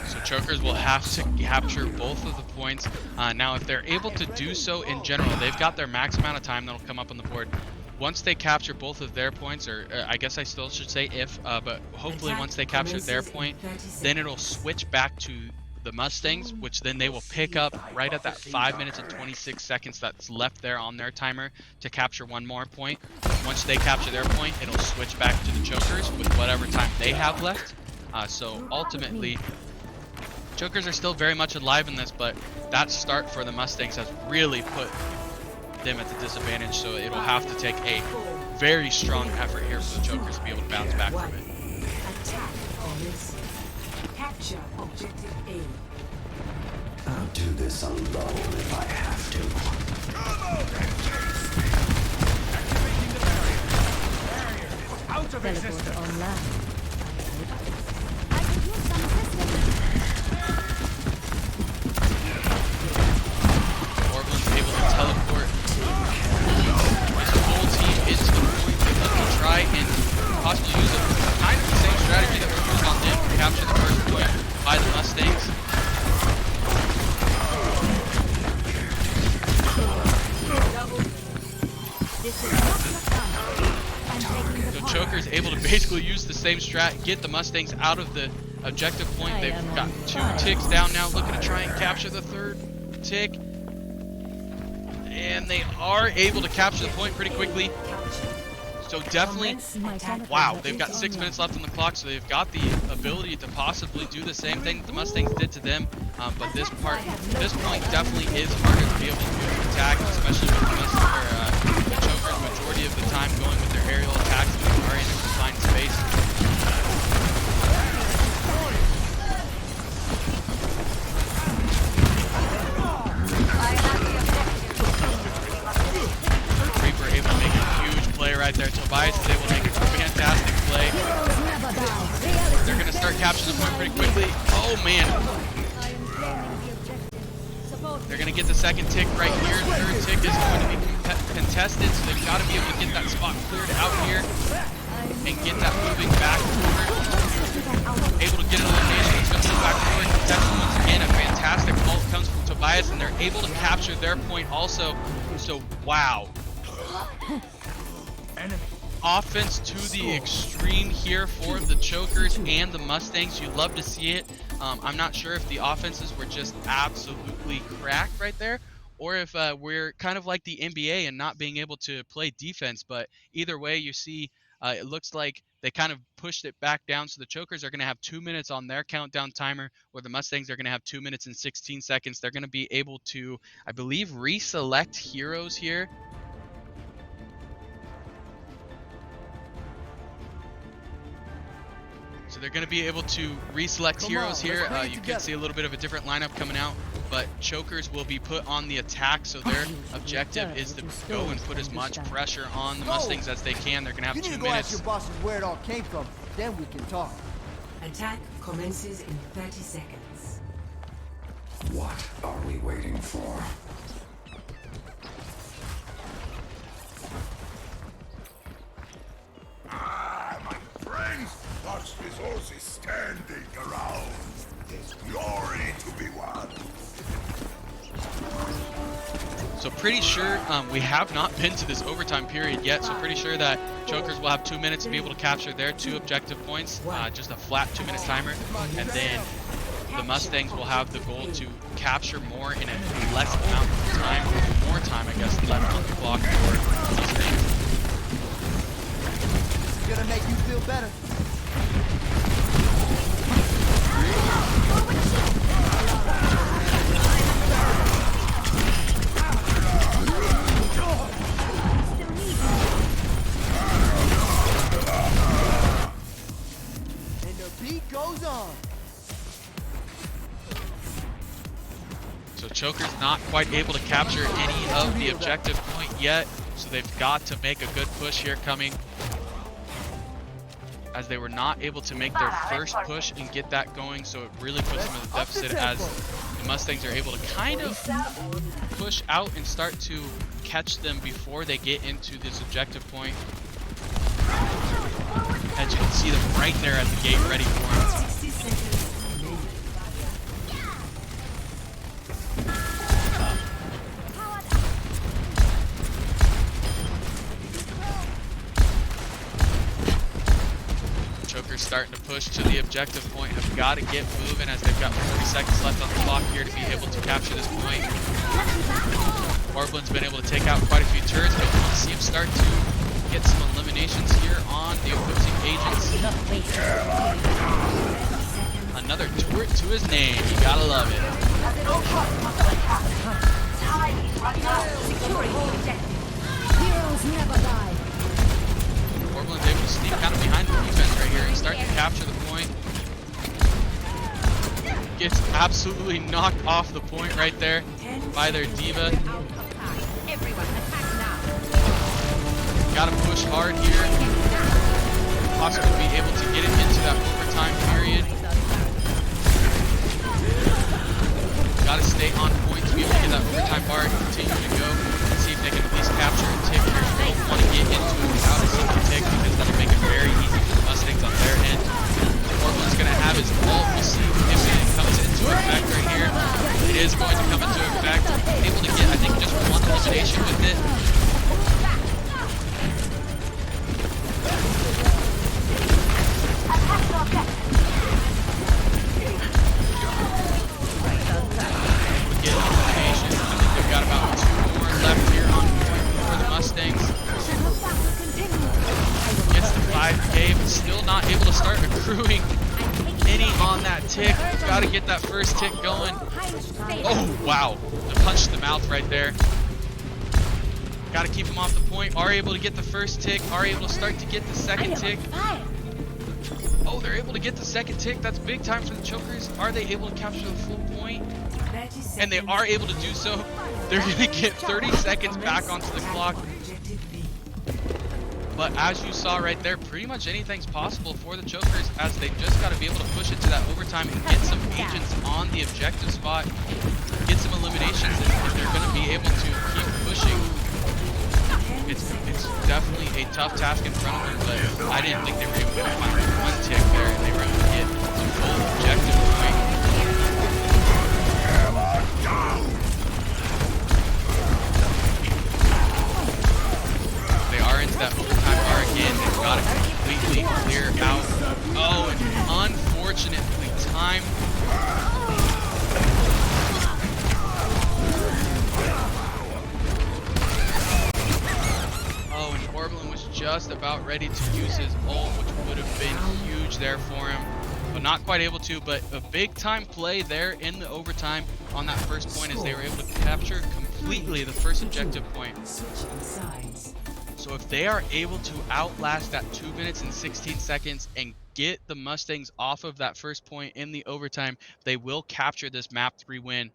So Chokers will have to capture both of the points. Now, if they're able to do so in general, they've got their max amount of time that'll come up on the board. Once they capture both of their points, or I guess I still should say if, but hopefully once they capture their point, then it'll switch back to the Mustangs, which then they will pick up right at that 5 minutes and 26 seconds that's left there on their timer to capture one more point. Once they capture their point, it'll switch back to the Chokers with whatever time they have left. So ultimately, Chokers are still very much alive in this, but that start for the Mustangs has really put them at the disadvantage, so it'll have to take a very strong effort here for the Chokers to be able to bounce back from it. Attack commence. Capture objective A. I'll do this alone if I have to. Out of Teleport existence. online. I could use some assistance. Orblins able to teleport his whole team into the point to try and possibly use kind of the same strategy that was used on them to capture the first point by the Mustangs. This is not your time. I'm taking the So point. Choker's able to basically use the same strat, get the Mustangs out of the objective point. They've got 2 ticks down now, looking to try and capture the 3rd tick. And they are able to capture the point pretty quickly. So definitely, wow, they've got 6 minutes left on the clock, so they've got the ability to possibly do the same thing that the Mustangs did to them. But this point definitely is harder to be able to attack, especially with the Choker's majority of the time going with their aerial attacks when they are in a confined space. Reaper able to make a huge play right there. Tobias is able to make a fantastic play. They're going to start capturing the point pretty quickly. Oh man. They're going to get the 2nd tick right here. The 3rd tick is going to be contested, so they've got to be able to get that spot cleared out here and get that moving back forward. Able to get an elimination. It's going to move back forward. Contested once again. A fantastic ult comes from Tobias, and they're able to capture their point also. So, wow. Offense to the extreme here for the Chokers and the Mustangs. You'd love to see it. I'm not sure if the offenses were just absolutely cracked right there, or if we're kind of like the NBA and not being able to play defense. But either way, you see, it looks like they kind of pushed it back down. So the Chokers are going to have 2 minutes on their countdown timer, where the Mustangs are going to have 2 minutes and 16 seconds. They're going to be able to, I believe, reselect heroes here. So they're going to be able to reselect heroes here. You can see a little bit of a different lineup coming out, but Chokers will be put on the attack, so their objective is to go and put as much pressure on the Mustangs as they can. They're going to have 2 minutes. You need to go ask your bosses where it all came from, then we can talk. Attack commences in 30 seconds. What are we waiting for? My friends, lost resources standing around. There's glory to be won. So pretty sure we have not been to this overtime period yet, so pretty sure that Chokers will have 2 minutes to be able to capture their 2 objective points, just a flat 2-minute timer, and then the Mustangs will have the goal to capture more in a less amount of time, more time I guess left on the clock for the Mustangs. It's gonna make you feel better. And the beat goes on. So Choker's not quite able to capture any of the objective point yet, so they've got to make a good push here coming, as they were not able to make their first push and get that going, so it really puts them in the deficit as the Mustangs are able to kind of push out and start to catch them before they get into this objective point. As you can see them right there at the gate ready for them. 60 seconds remaining. Choker's starting to push to the objective point. Have got to get moving as they've got 40 seconds left on the clock here to be able to capture this point. Orblin's been able to take out quite a few turrets, but you can see him start to get some eliminations here on the opposing agents. Another turret to his name. You gotta love it. Heroes never die. Orblin's able to sneak kind of behind the defense right here and start to capture the point. Gets absolutely knocked off the point right there by their diva. Everyone attack now. Gotta push hard here. Possibly be able to get it into that overtime overtime period. Gotta stay on point to be able to get that overtime bar and continue to go and see if they can at least capture a tick here. You don't want to get into it without a single tick because that'll make it very easy for the Mustangs on their end. Portland's going to have his ult. We'll see if it comes into effect right here. It is going to come into effect. Able to get, I think, just one elimination with it. Still not able to start accruing any on that tick. Got to get that first tick going. Oh, wow. The punch to the mouth right there. Got to keep him off the point. Are able to get the first tick. Are able to start to get the second tick. Oh, they're able to get the second tick. That's big time for the Chokers. Are they able to capture the full point? And they are able to do so. They're going to get 30 seconds back onto the clock. But as you saw right there, pretty much anything's possible for the Chokers as they just got to be able to push it to that overtime and get some agents on the objective spot, get some eliminations, and if they're going to be able to keep pushing. It's definitely a tough task in front of them, but I didn't think they were even going to find one tick there and they were going to get to full objective point. They are into that overtime bar again. They've got to completely clear out. Oh, and unfortunately time. Oh, and Orblin was just about ready to use his ult, which would have been huge there for him. But not quite able to, but a big time play there in the overtime on that first point as they were able to capture completely the first objective point. So if they are able to outlast that 2 minutes and 16 seconds and get the Mustangs off of that first point in the overtime, they will capture this map 3 win.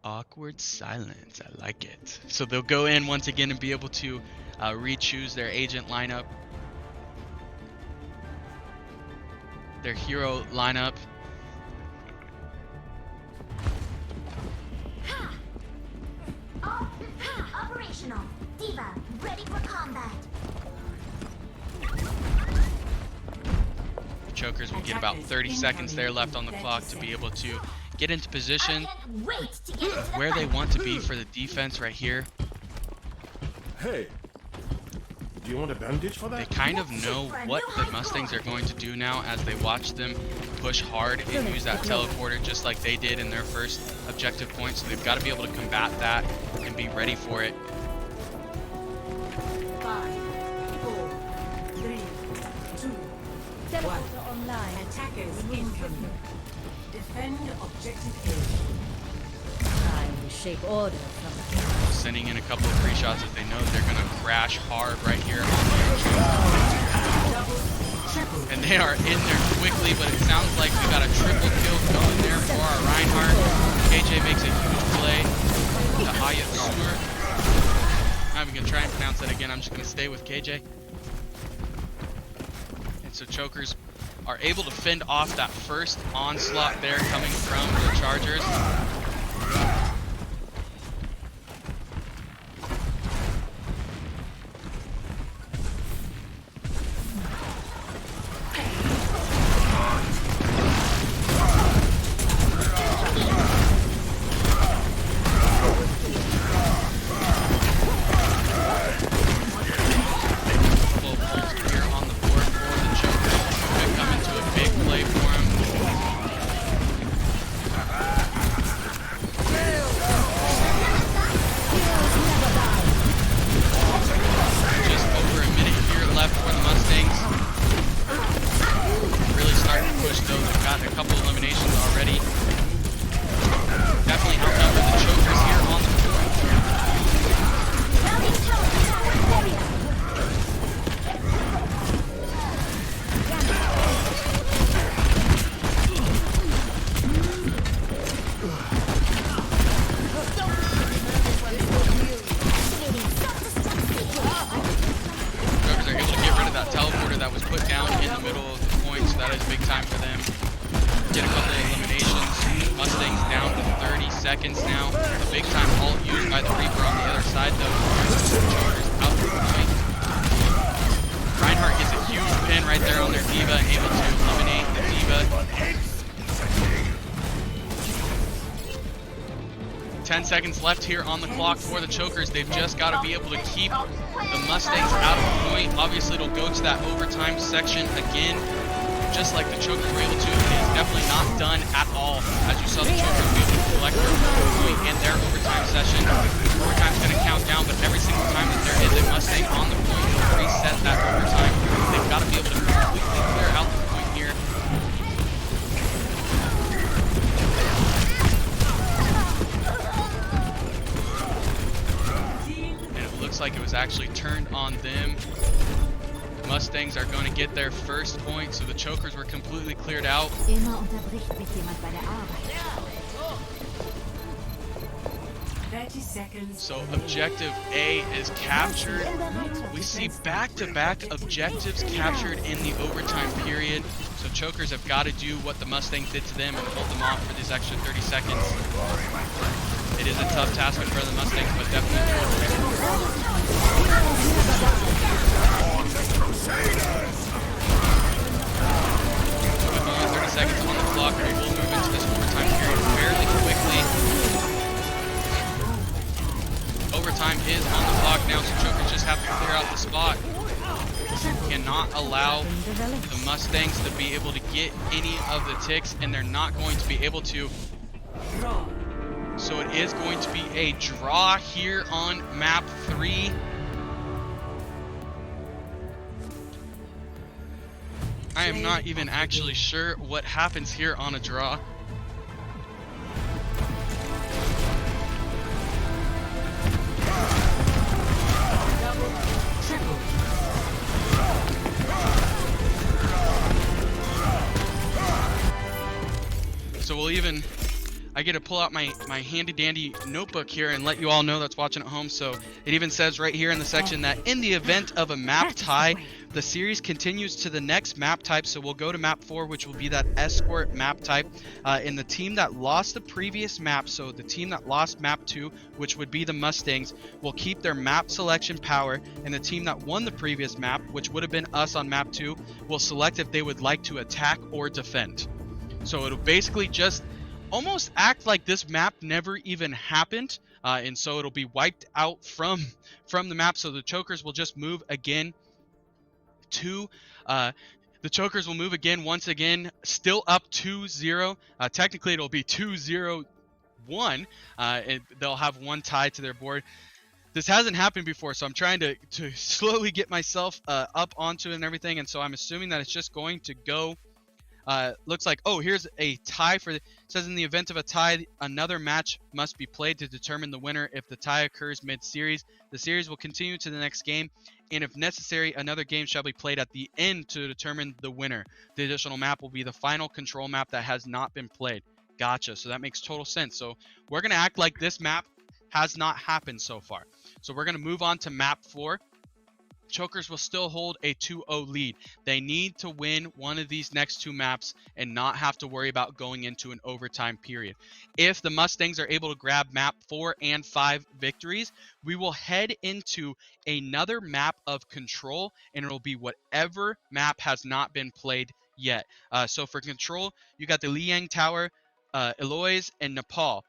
Awkward silence, I like it. So they'll go in once again and be able to re-choose their agent lineup, their hero lineup. Operational. Diva, ready for combat. The Chokers will get about 30 seconds there left on the clock to be able to get into position where they want to be for the defense right here. Hey, do you want a bandage for that? They kind of know what the Mustangs are going to do now as they watch them push hard and use that teleporter just like they did in their first objective point. So they've got to be able to combat that and be ready for it. 5, 4, 3, 2, 1. Online. Attackers incoming. Defend objective A. I will shake order from the Sending in a couple of free shots as they know they're going to crash hard right here on the and they are in there quickly, but it sounds like we got a triple kill going there for our Reinhardt. KJ makes a huge play to Hayat Stewart. I'm not even going to try and pronounce that again. I'm just going to stay with KJ. And so Chokers are able to fend off that first onslaught there coming from the Chargers. seconds now. A big time ult used by the Reaper on the other side though. Chokers out to the point. Reinhardt gets a huge pin right there on their D.Va and able to eliminate the D.Va. 10 seconds left here on the clock for the Chokers. They've just got to be able to keep the Mustangs out of the point. Obviously, it'll go to that overtime section again, just like the Chokers were able to. It is definitely not done at all. As you saw, the Chokers be able to collect their point in their overtime session. Overtime's going to count down, but every single time that there is a Mustang on the point, it'll reset that overtime. They've got to be able to completely clear out the point here. Looks like it was actually turned on them. Mustangs are going to get their first point, so the Chokers were completely cleared out. Immer unterbricht mich jemand bei der Arbeit. 30 seconds. So objective A is captured. We see back-to-back objectives captured in the overtime period. So Chokers have got to do what the Mustangs did to them and hold them off for these extra 30 seconds. It is a tough task in front of the Mustangs, but definitely doable. With only 30 seconds on the clock, we will move into this overtime period fairly quickly. Overtime is on the clock now, so Chokers just have to clear out the spot. Cannot allow the Mustangs to be able to get any of the ticks, and they're not going to be able to. So it is going to be a draw here on map 3. I am not even actually sure what happens here on a draw. So we'll even, I get to pull out my handy dandy notebook here and let you all know that's watching at home. So it even says right here in the section that in the event of a map tie, the series continues to the next map type. So we'll go to map 4, which will be that escort map type. And the team that lost the previous map, so the team that lost map 2, which would be the Mustangs, will keep their map selection power. And the team that won the previous map, which would have been us on map 2, will select if they would like to attack or defend. So it'll basically just almost act like this map never even happened, and so it'll be wiped out from the map. So the Chokers will just move again to the Chokers will move again once again, still up 2-0. Technically it'll be 2-0-1. And they'll have one tie to their board. This hasn't happened before, so I'm trying to slowly get myself up onto it and everything, and so I'm assuming that it's just going to go. Looks like, oh, here's a tie for it says in the event of a tie, another match must be played to determine the winner. If the tie occurs mid-series, the series will continue to the next game, and if necessary, another game shall be played at the end to determine the winner. The additional map will be the final control map that has not been played. Gotcha. So that makes total sense. So we're going to act like this map has not happened so far. So we're going to move on to map 4. Chokers will still hold a 2-0 lead. They need to win one of these next 2 maps and not have to worry about going into an overtime period. If the Mustangs are able to grab map 4 and 5 victories, we will head into another map of control, and it'll be whatever map has not been played yet. So for control, you got the Liang Tower, Eloise, and Nepal.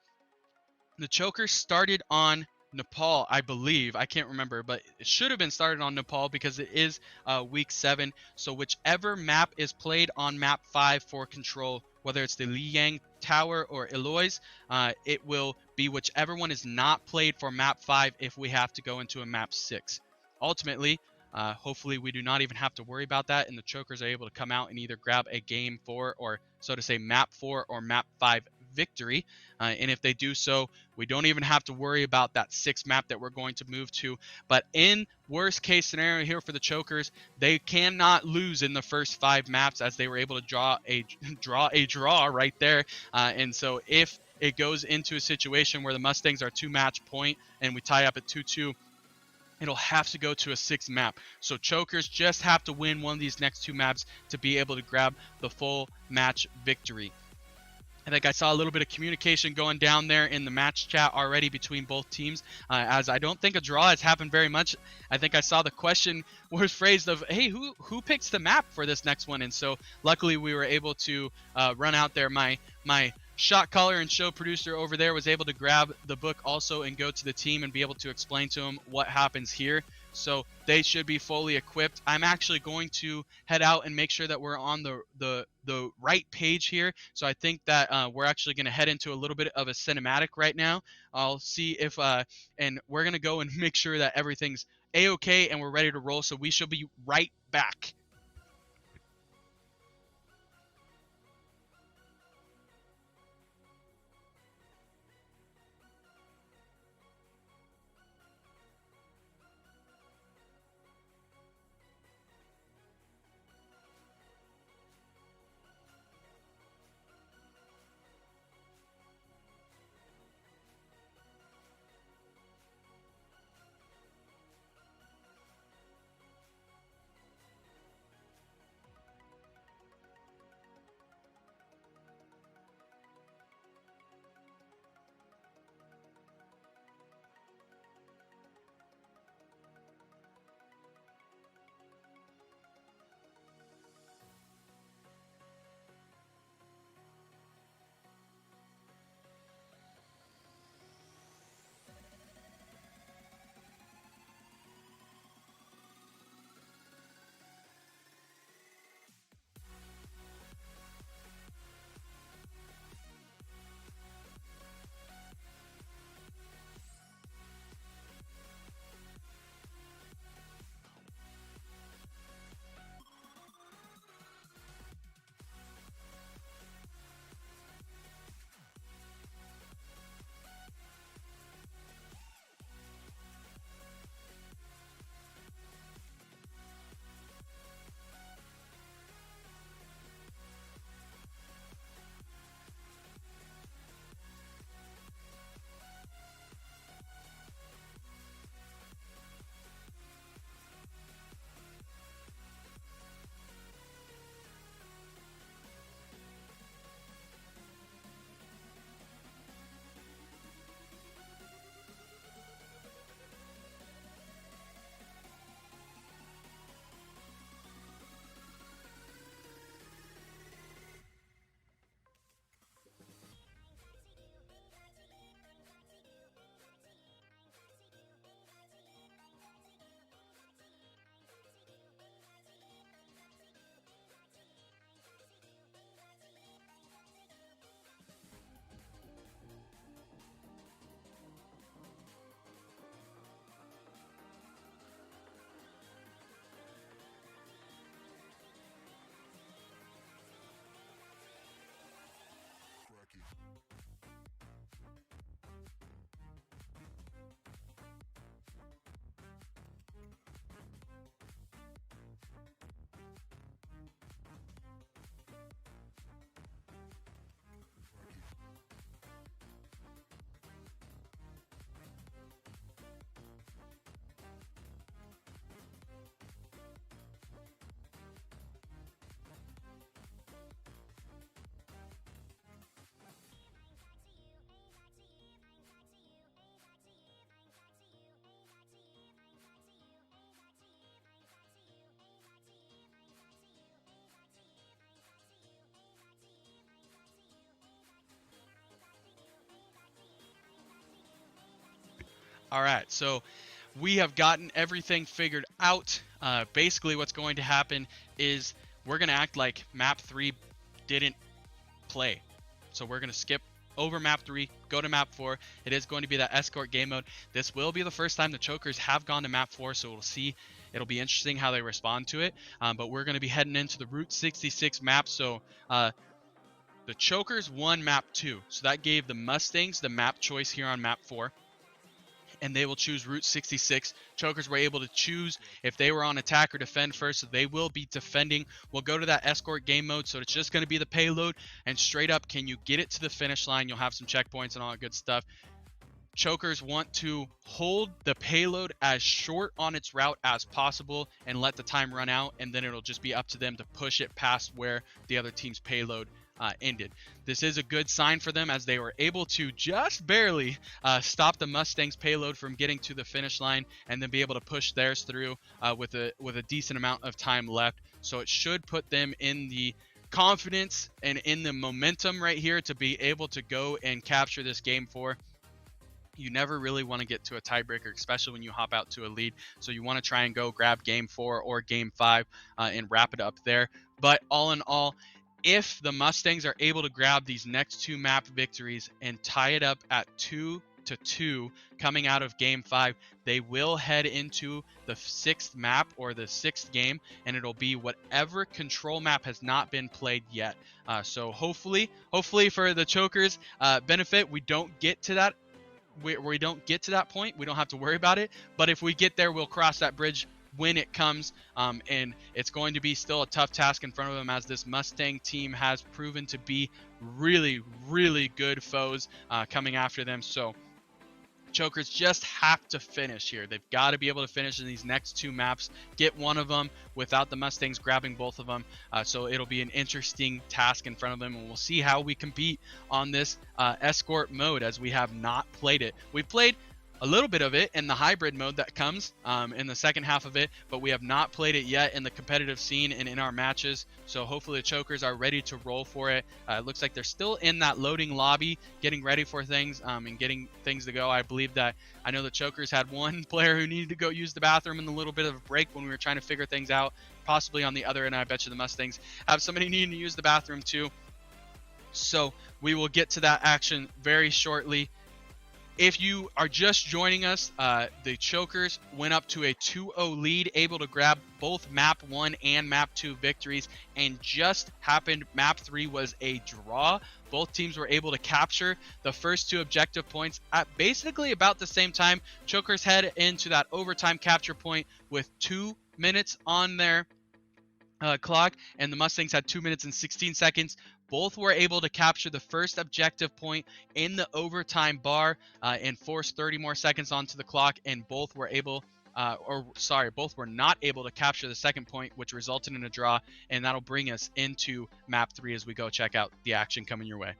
The Chokers started on Nepal, I believe. I can't remember, but it should have been started on Nepal because it is week 7. So whichever map is played on map 5 for control, whether it's the Liang Tower or Eloise, it will be whichever one is not played for map 5 if we have to go into a map 6. Ultimately, hopefully we do not even have to worry about that, and the Chokers are able to come out and either grab a game 4 or, so to say, map 4 or map 5 victory. And if they do so, we don't even have to worry about that 6th map that we're going to move to. But in worst case scenario here for the Chokers, they cannot lose in the first 5 maps, as they were able to draw a draw right there. And so if it goes into a situation where the Mustangs are 2-match point and we tie up at 2-2, it'll have to go to a 6th map. So Chokers just have to win one of these next 2 maps to be able to grab the full match victory. I think I saw a little bit of communication going down there in the match chat already between both teams, as I don't think a draw has happened very much. I think I saw the question was phrased of, hey, who picks the map for this next one? And so luckily we were able to run out there. My shot caller and show producer over there was able to grab the book also and go to the team and be able to explain to them what happens here. So they should be fully equipped. I'm actually going to head out and make sure that we're on the right page here. So I think that we're actually going to head into a little bit of a cinematic right now. I'll see if and we're going to go and make sure that everything's a-okay and we're ready to roll. So we should be right back. All right, so we have gotten everything figured out. Basically, what's going to happen is we're going to act like map 3 didn't play. So we're going to skip over map 3, go to map 4. It is going to be that escort game mode. This will be the first time the chokers have gone to map 4, so we'll see. It'll be interesting how they respond to it. But we're going to be heading into the Route 66 map. So the chokers won map 2. So that gave the Mustangs the map choice here on map 4. And they will choose Route 66. Chokers were able to choose if they were on attack or defend first, so they will be defending. We'll go to that escort game mode, so it's just going to be the payload, and straight up, can you get it to the finish line? You'll have some checkpoints and all that good stuff. Chokers want to hold the payload as short on its route as possible and let the time run out, and then it'll just be up to them to push it past where the other team's payload ended. This is a good sign for them as they were able to just barely stop the Mustangs payload from getting to the finish line and then be able to push theirs through with a decent amount of time left. So it should put them in the confidence and in the momentum right here to be able to go and capture this game 4. You never really want to get to a tiebreaker, especially when you hop out to a lead. So you want to try and go grab game 4 or game 5 and wrap it up there. But all in all, if the Mustangs are able to grab these next 2 map victories and tie it up at 2-2 coming out of game 5, they will head into the 6th map or the 6th game, and it'll be whatever control map has not been played yet. So hopefully for the Chokers benefit, we don't get to that. We don't get to that point. We don't have to worry about it. But if we get there, we'll cross that bridge when it comes. And it's going to be still a tough task in front of them, as this Mustang team has proven to be really, really good foes coming after them. So Chokers just have to finish here. They've got to be able to finish in these next 2 maps, get one of them without the Mustangs grabbing both of them. So it'll be an interesting task in front of them, and we'll see how we compete on this escort mode, as we have not played it. We played a little bit of it in the hybrid mode that comes in the second half of it, but we have not played it yet in the competitive scene and in our matches. So hopefully the Chokers are ready to roll for it. It looks like they're still in that loading lobby, getting ready for things and getting things to go. I believe that I know the Chokers had one player who needed to go use the bathroom in a little bit of a break when we were trying to figure things out. Possibly on the other end, I bet you the Mustangs have somebody needing to use the bathroom too. So we will get to that action very shortly. If you are just joining us, the Chokers went up to a 2-0 lead, able to grab both map 1 and map 2 victories, and just happened map 3 was a draw. Both teams were able to capture the first 2 objective points at basically about the same time. Chokers head into that overtime capture point with 2 minutes on their clock, and the Mustangs had 2 minutes and 16 seconds. Both were able to capture the first objective point in the overtime bar and force 30 more seconds onto the clock, and both were not able to capture the second point, which resulted in a draw, and that'll bring us into map 3 as we go check out the action coming your way.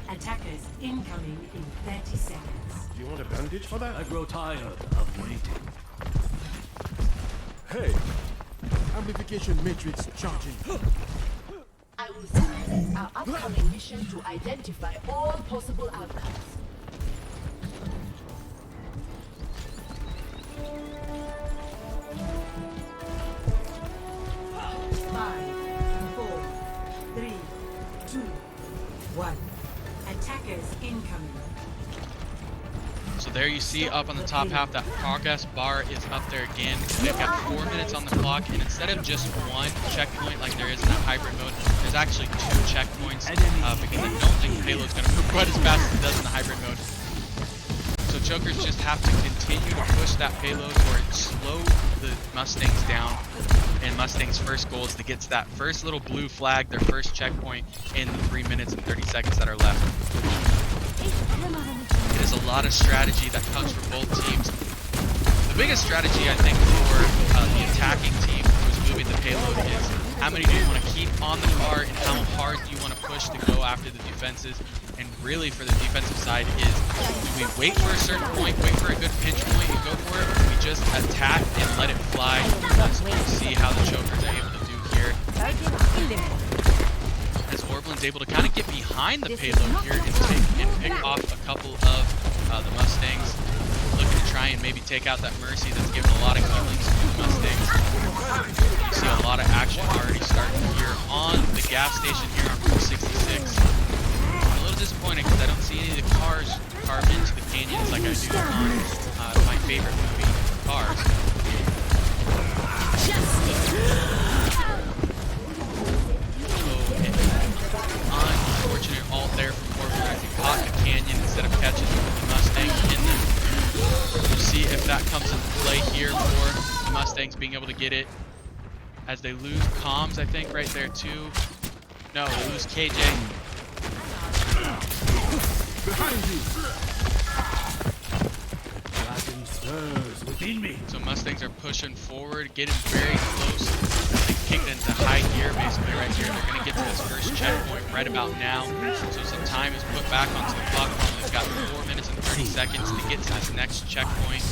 Attackers incoming in 30 seconds. Do you want a bandage for that? I grow tired of waiting. Hey! Amplification matrix charging. I will simulate our upcoming mission to identify all possible outcomes. Five, 4, 3, 2, 1. Attackers incoming. So there you see up on the top half, that progress bar is up there again. They've got 4 minutes on the clock, and instead of just 1 checkpoint like there is in that hybrid mode, there's actually 2 checkpoints because I don't think the payload's going to move quite as fast as it does in the hybrid mode. So Chokers just have to continue to push that payload or slow the Mustangs down. And Mustang's first goal is to get to that first little blue flag, their first checkpoint, in the 3 minutes and 30 seconds that are left. It is a lot of strategy that comes from both teams. The biggest strategy, I think, for the attacking team who's moving the payload is how many do you want to keep on the car and how hard do you want to push to go after the defenses. And really for the defensive side is, do we wait for a certain point, wait for a good pinch point and go for it, or do we just attack and let it fly? So we'll see how the Chokers are able to do here. As Orblin's able to kind of get behind the payload here and pick off a couple of the Mustangs, looking to try and maybe take out that Mercy that's given a lot of killings to the Mustangs. You see a lot of action already starting here on the gas station here on Route 66. I'm a little disappointed because I don't see any of the cars carved into the canyons like I do on my favorite movie, Cars. Unfortunate ult there from Orphan as he caught the canyon instead of catching the Mustang in there. We'll see if that comes into play here for the Mustangs being able to get it. As they lose comms, I think, right there too. No, they lose KJ. Behind you! Dragon stirs with So Mustangs are pushing forward, getting very close. They kicked into high gear basically right here. They're going to get to this first checkpoint right about now. So some time is put back onto the clock. They've got 4 minutes and 30 seconds to get to this next checkpoint.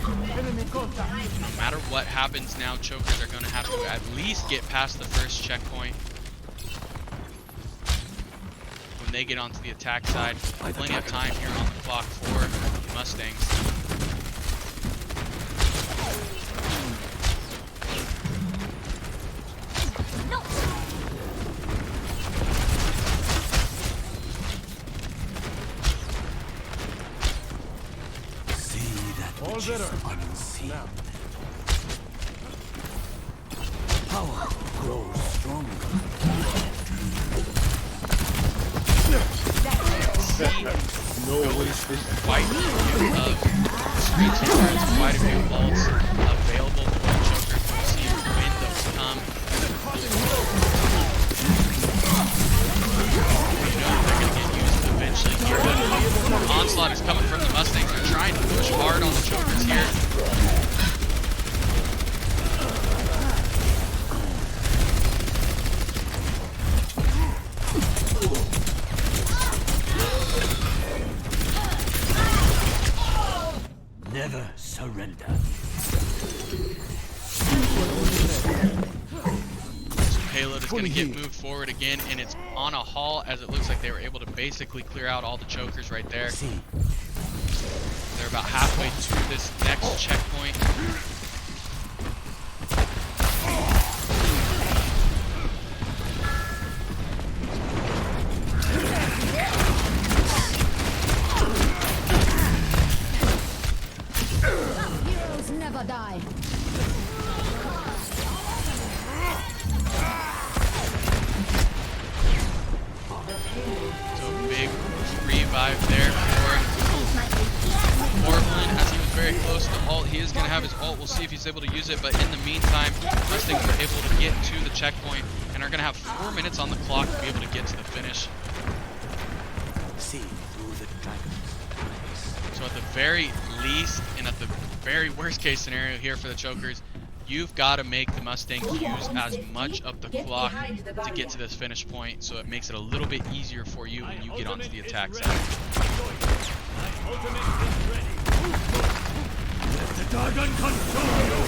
No matter what happens now, Chokers are going to have to at least get past the first checkpoint. When they get onto the attack side, plenty of time here on the clock for the Mustangs. All better. Unseen. Power grows stronger. No wasted. Quite a few of screen teasers, quite a few ults available for the Chokers. We'll see when those come. We know they're going to get used eventually here. But onslaught is coming from the Mustangs. They're trying to push hard on the Chokers here. Never surrender. So payload is going to get moved forward again, and it's on a haul as it looks like they were able to basically clear out all the Chokers right there. They're about halfway to this next checkpoint. Heroes never die. So big revive there for Orphan as he was very close to ult. He is going to have his ult. We'll see if he's able to use it, but in the meantime, Mustangs are able to get to the checkpoint and are going to have 4 minutes on the clock to be able to get to the finish. See through the dragon's eyes. So at the very least, and at the very worst case scenario here for the Chokers, you've got to make the Mustangs use as much of the clock to get to this finish point, so it makes it a little bit easier for you when you get onto the attack side. Let the dragon control you.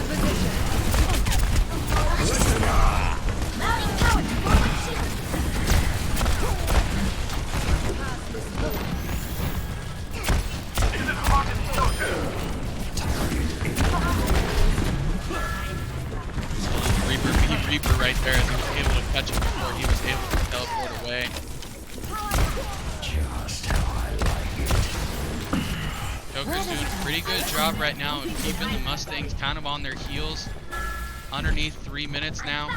Reaper right there as he was able to catch him before he was able to teleport away. Just how I like it. Joker's doing a pretty good job right now of keeping the Mustangs kind of on their heels. Underneath 3 minutes now.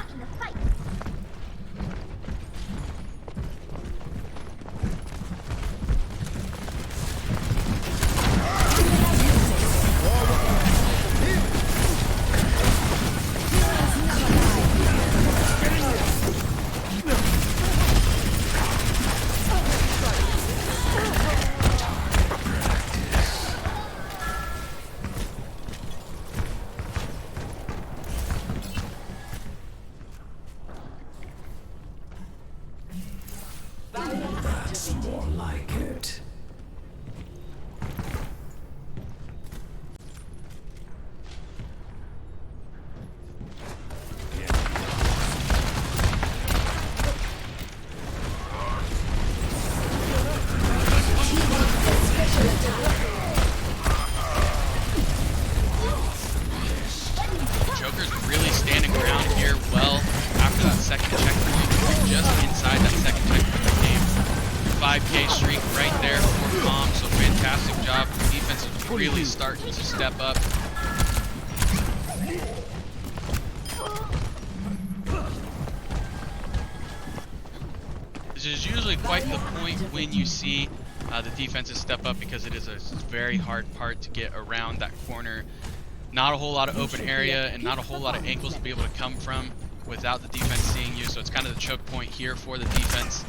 That's more like it. Joker's really standing ground here well after that second checkpoint. We're just inside that second checkpoint of the game. 5K streak right there for Calm, so fantastic job. The defense is really starting to step up. This is usually quite the point when you see the defenses step up, because it is a very hard part to get around that corner. Not a whole lot of open area and not a whole lot of angles to be able to come from without the defense seeing you, so it's kind of the choke point here for the defense.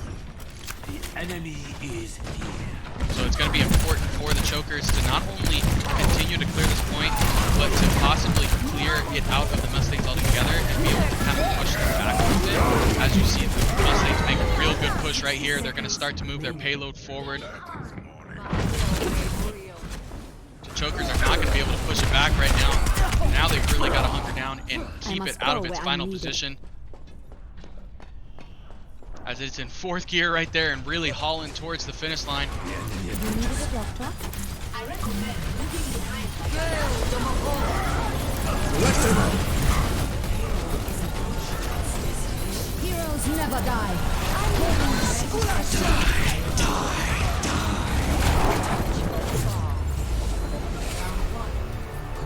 The enemy is here. So it's going to be important for the Chokers to not only continue to clear this point, but to possibly clear it out of the Mustangs altogether and be able to kind of push them back a little bit. As you see, the Mustangs make a real good push right here. They're going to start to move their payload forward. The Chokers are not going to be able to push it back right now. Now they've really got to hunker down and keep it out of its final position. As it's in 4th gear right there and really hauling towards the finish line. Heroes never die.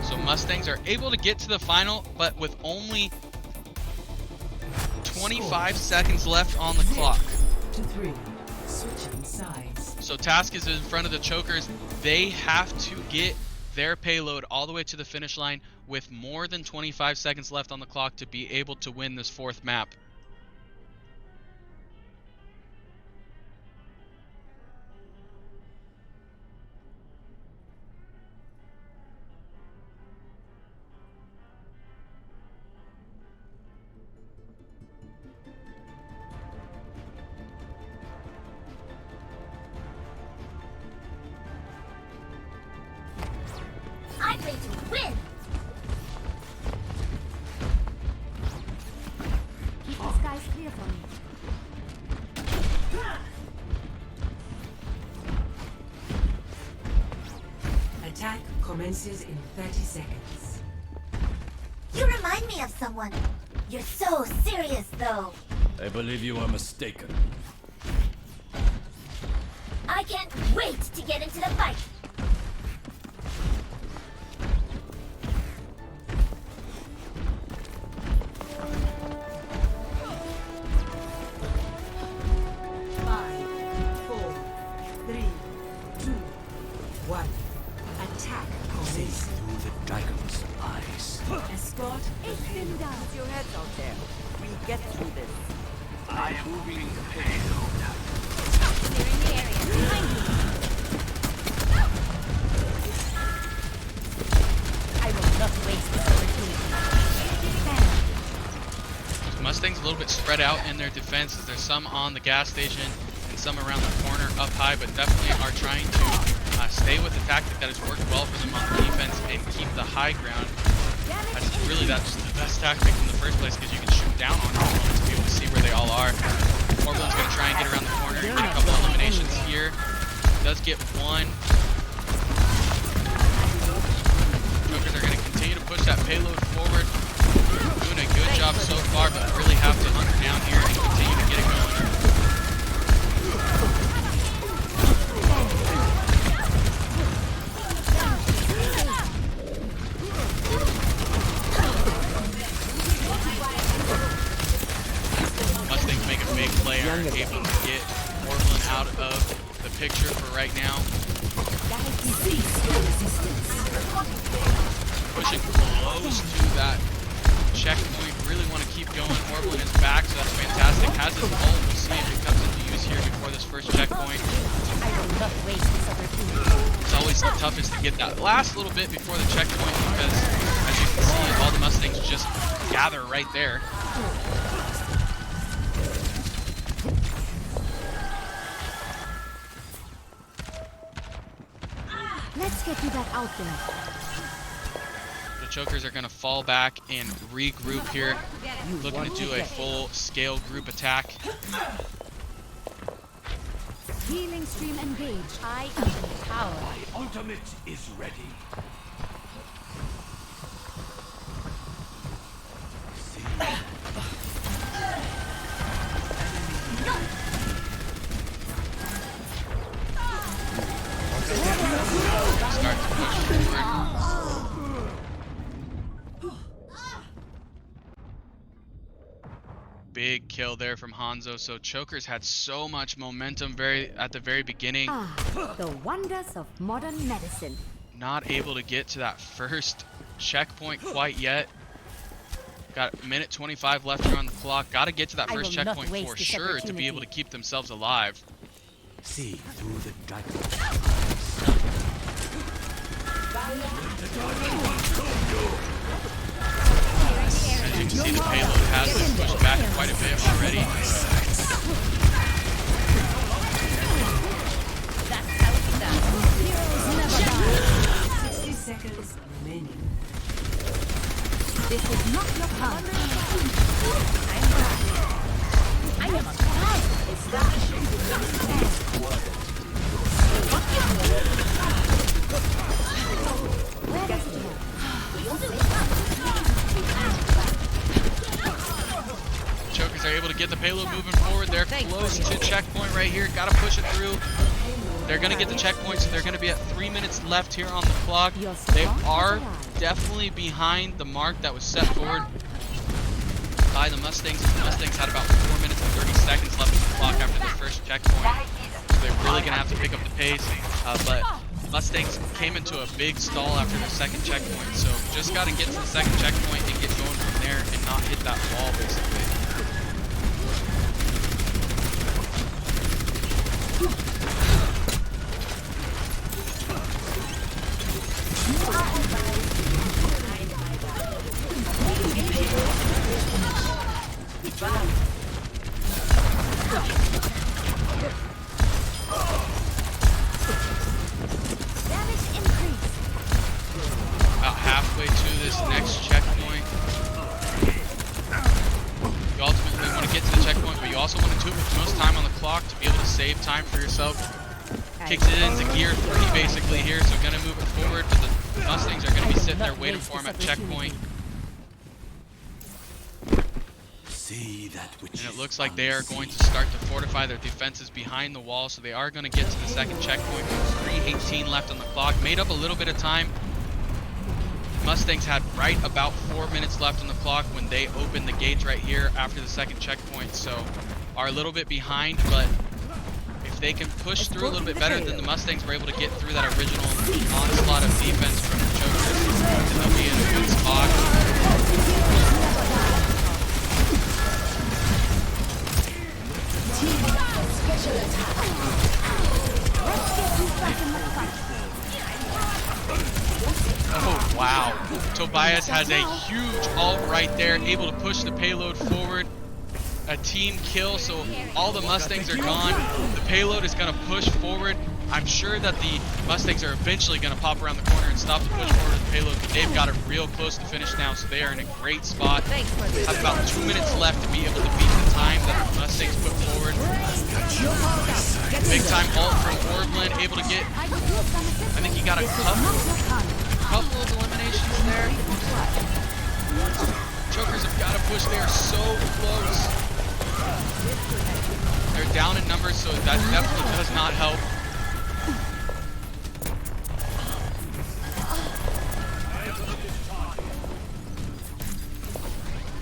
So Mustangs are able to get to the final, but with only 25 seconds left on the clock. To 3. Switching sides. So Task is in front of the Chokers. They have to get their payload all the way to the finish line with more than 25 seconds left on the clock to be able to win this 4th map. I'm ready to win! Keep the skies clear for me. Attack commences in 30 seconds. You remind me of someone. You're so serious, though. I believe you are mistaken. I can't wait to get into the fight. Escort Keep your heads out there. We get through this. I am moving the payload. Clearing the area behind you. I will not waste this opportunity. Mustang's a little bit spread out in their defenses. There's some on the gas station and some around the corner up high, but definitely are trying to stay with the tactic that has worked well for them on defense and keep the high ground. That's the best tactic in the first place because you can shoot down on your opponents to be able to see where they all are. Orbelin's going to try and get around the corner and get a couple eliminations here. Does get one. Chokers are going to continue to push that payload forward. Doing a good job so far, but really have to hunker down here and continue to get it going. Able to get Orblin out of the picture for right now. Pushing close to that checkpoint. Really want to keep going. Orblin is back, so that's fantastic. Has his ult. We'll see if it comes into use here before this first checkpoint. I will not waste this opportunity. It's always the toughest to get that last little bit before the checkpoint because, as you can see, all the Mustangs just gather right there. Let's get you back out there. The Chokers are going to fall back and regroup here, looking to do a full scale group attack. Healing stream engaged. I am empowered. My ultimate is ready. Start to push forward. Big kill there from Hanzo. So Chokers had so much momentum at the very beginning. The wonders of modern medicine. Not able to get to that first checkpoint quite yet. Got a minute 25 left here on the clock. Got to get to that first checkpoint for sure to be able to keep themselves alive. See through the dragon. As you can see, the payload has been pushed back quite a bit already. That's how it's done. Heroes never die. 60 seconds remaining. This is not your time. I am a god. Establishing the next phase. Chokers are able to get the payload moving forward. They're close to checkpoint right here. Gotta push it through. They're gonna get the checkpoint, so they're gonna be at 3 minutes left here on the clock. They are definitely behind the mark that was set forward by the Mustangs. The Mustangs had about 4 minutes and 30 seconds left on the clock after their first checkpoint. So they're really gonna have to pick up the pace. But Mustangs came into a big stall after their second checkpoint, so just gotta get to the second checkpoint and get going from there and not hit that wall basically. About halfway to this next checkpoint. You ultimately want to get to the checkpoint, but you also want to do it with the most time on the clock to be able to save time for yourself. Kicks it into gear 3 basically here, so gonna move it forward, but the Mustangs are gonna be sitting there waiting for him at checkpoint. See that which And it looks like they are going to start to fortify their defenses behind the wall, so they are going to get to the second checkpoint with 3:18 left on the clock. Made up a little bit of time. Mustangs had right about 4 minutes left on the clock when they opened the gates right here after the second checkpoint, so are a little bit behind, but if they can push through a little bit better than the Mustangs were able to get through that original onslaught of defense from the Jokers, then they'll be in a good spot. Oh wow, Tobias has a huge ult right there, able to push the payload forward. A team kill, so all the Mustangs are gone. The payload is going to push forward. I'm sure that the Mustangs are eventually going to pop around the corner and stop the push forward of the payload, but they've got it real close to finish now, so they are in a great spot. Have about 2 minutes left to be able to beat the time that the Mustangs put forward. Big time ult from Orblin, able to get, I think he got a couple of eliminations there. Chokers have got to push, they are so close. They're down in numbers, so that definitely does not help.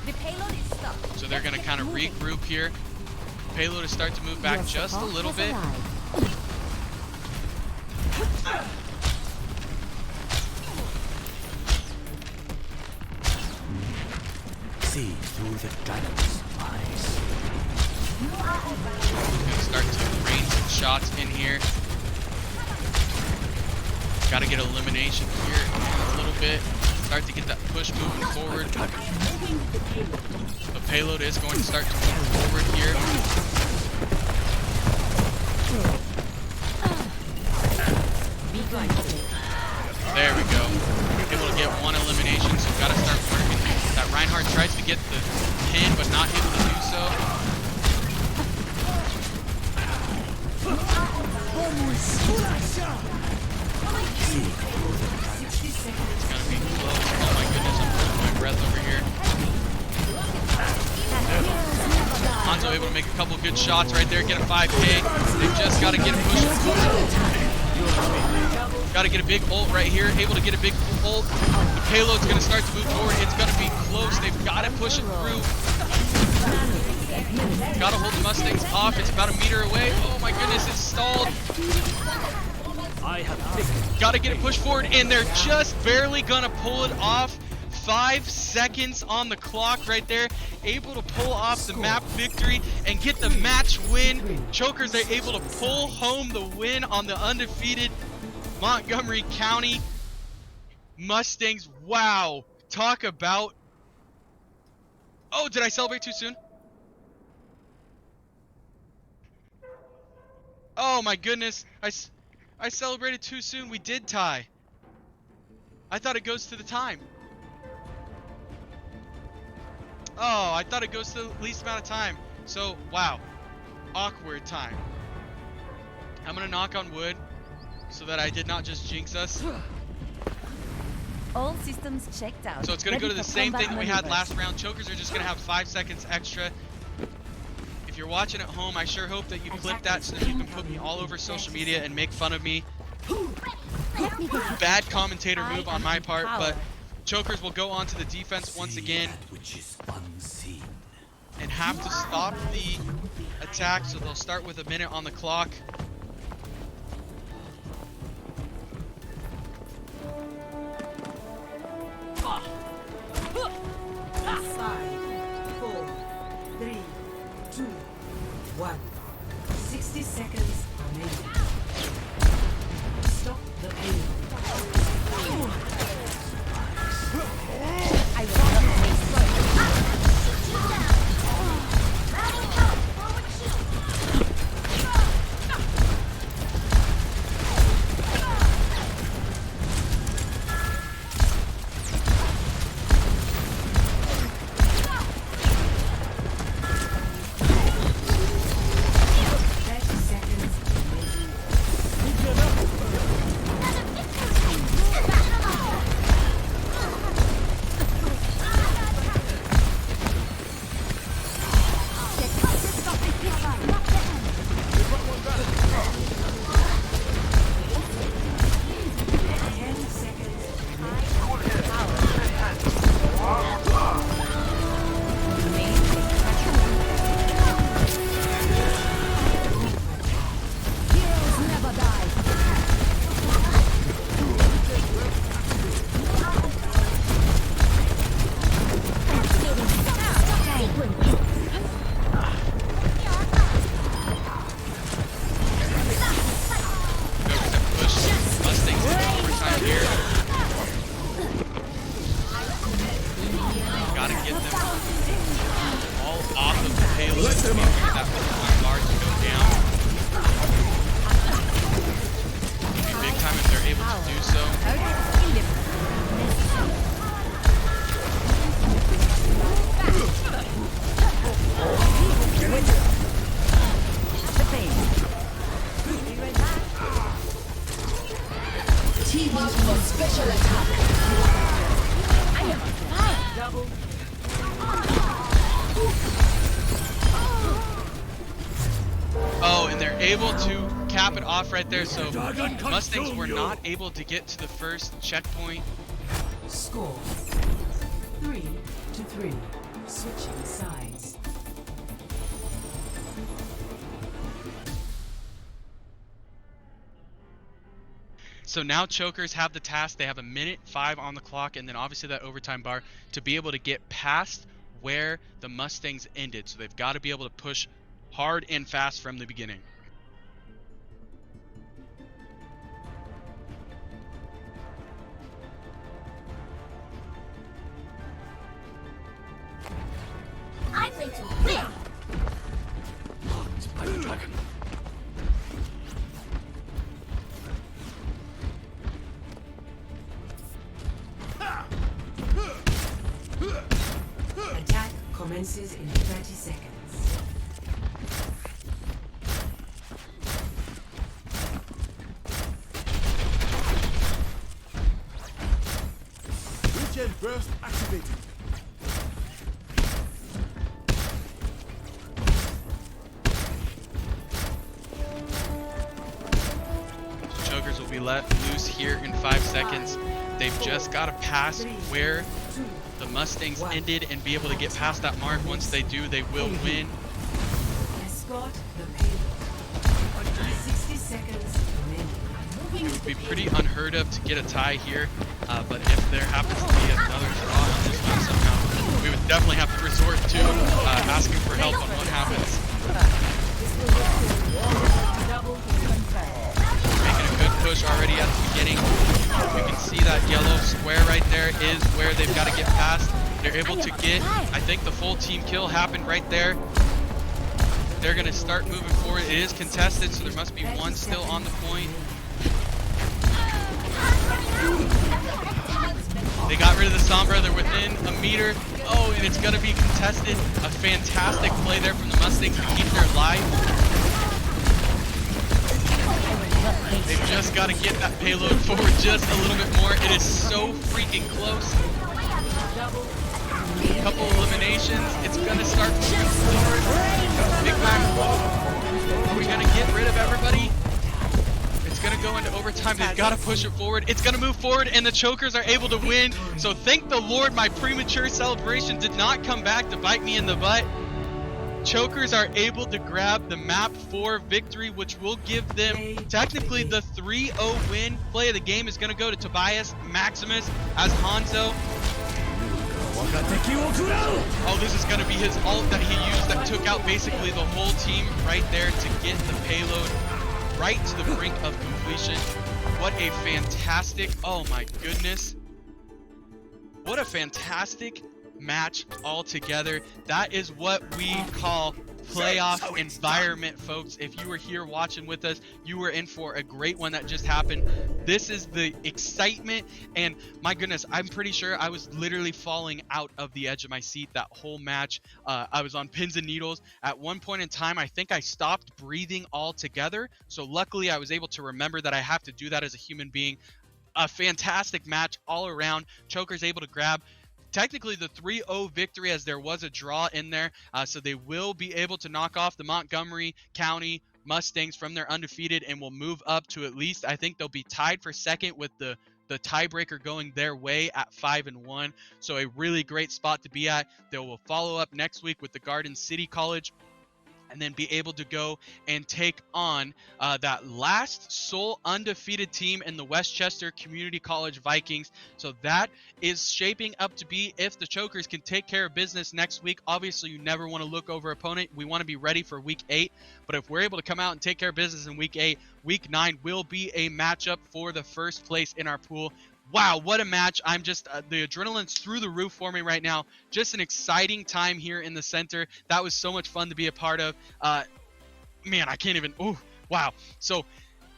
The payload is stuck. So they're going to kind of regroup here. Payload is starting to move back just a little bit. See through the dragon's eyes. Gonna start to rain some shots in here. Got to get elimination here in a little bit. Start to get that push moving forward. The payload is going to start to move forward here. There we go. Able to get one elimination, so got to start working. That Reinhardt tries to get the pin, but not able to do so. It's gonna be close. Oh my goodness, I'm losing my breath over here. Hanzo able to make a couple good shots right there, get a 5K. They just got to get a push forward. Got to get a big ult right here, able to get a big ult. The payload's going to start to move forward. It's going to be close. They've got to push it through. Got to hold the Mustangs off. It's about a meter away. Oh my goodness, it's stalled. Got to get it pushed forward, and they're just barely going to pull it off. 5 seconds on the clock right there. Able to pull off the map victory and get the match win. Chokers are able to pull home the win on the undefeated Montgomery County Mustangs. Wow. Talk about... Oh, did I celebrate too soon? Oh my goodness. I celebrated too soon. We did tie. I thought it goes to the time. Oh, I thought it goes to the least amount of time. So, wow. Awkward time. I'm gonna knock on wood so that I did not just jinx us. All systems checked out. So it's gonna go to the same thing that we had last round. Chokers are just gonna have 5 seconds extra. If you're watching at home, I sure hope that you clip that so that you can put me all over social media and make fun of me. Bad commentator move on my part, but Chokers will go on to the defense once again and have to stop the attack, so they'll start with a minute on the clock. Five, 4, 3, 2, 1. 60 seconds remaining. Stop the payload. I will not waste able to cap it off right there, so Mustangs were not able to get to the first checkpoint. Score 3-3. Switching sides. So now Chokers have the task. They have a minute 5 on the clock, and then obviously that overtime bar to be able to get past where the Mustangs ended. So they've got to be able to push hard and fast from the beginning. I play to win! Spider Dragon. Attack commences in 30 seconds. Regen burst activated. Chokers will be let loose here in 5 seconds. They've just got to pass where the Mustangs ended and be able to get past that mark. Once they do, they will win. Escort the payload. 60 seconds remaining. It would be pretty unheard of to get a tie here. But if there happens to be another draw on this map somehow, we would definitely have to resort to asking for help on what happens. Making a good push already at the beginning. You can see that yellow square right there is where they've got to get past. They're able to get, I think the full team kill happened right there. They're going to start moving forward. It is contested, so there must be one still on the point. They got rid of the Sombra. They're within a meter. Oh, and it's going to be contested. A fantastic play there from the Mustangs to keep their life. They've just got to get that payload forward just a little bit more. It is so freaking close. A couple eliminations. It's going to start moving forward. Big time. Are we going to get rid of everybody? It's going to go into overtime. They've got to push it forward. It's going to move forward, and the Chokers are able to win. So thank the Lord my premature celebration did not come back to bite me in the butt. Chokers are able to grab the map 4 victory, which will give them technically the 3-0 win. Play of the game is going to go to Tobias Maximus as Hanzo. Oh, this is going to be his ult that he used that took out basically the whole team right there to get the payload right to the brink of completion. What a fantastic, oh my goodness. What a fantastic match altogether. That is what we call playoff environment, folks. If you were here watching with us, you were in for a great one that just happened. This is the excitement, and my goodness, I'm pretty sure I was literally falling out of the edge of my seat that whole match. I was on pins and needles. At one point in time, I think I stopped breathing altogether. So luckily, I was able to remember that I have to do that as a human being. A fantastic match all around. Choker's able to grab technically the 3-0 victory, as there was a draw in there, so they will be able to knock off the Montgomery County Mustangs from their undefeated and will move up to at least, I think they'll be tied for second with the tiebreaker going their way at 5-1. So a really great spot to be at. They will follow up next week with the Garden City College, and then be able to go and take on that last sole undefeated team in the Westchester Community College Vikings. So that is shaping up to be, if the Chokers can take care of business next week. Obviously, you never want to look over opponent. We want to be ready for week 8. But if we're able to come out and take care of business in week 8, week 9 will be a matchup for the first place in our pool. Wow, what a match. I'm just, the adrenaline's through the roof for me right now. Just an exciting time here in the center. That was so much fun to be a part of. Man, I can't even, oh, wow. So,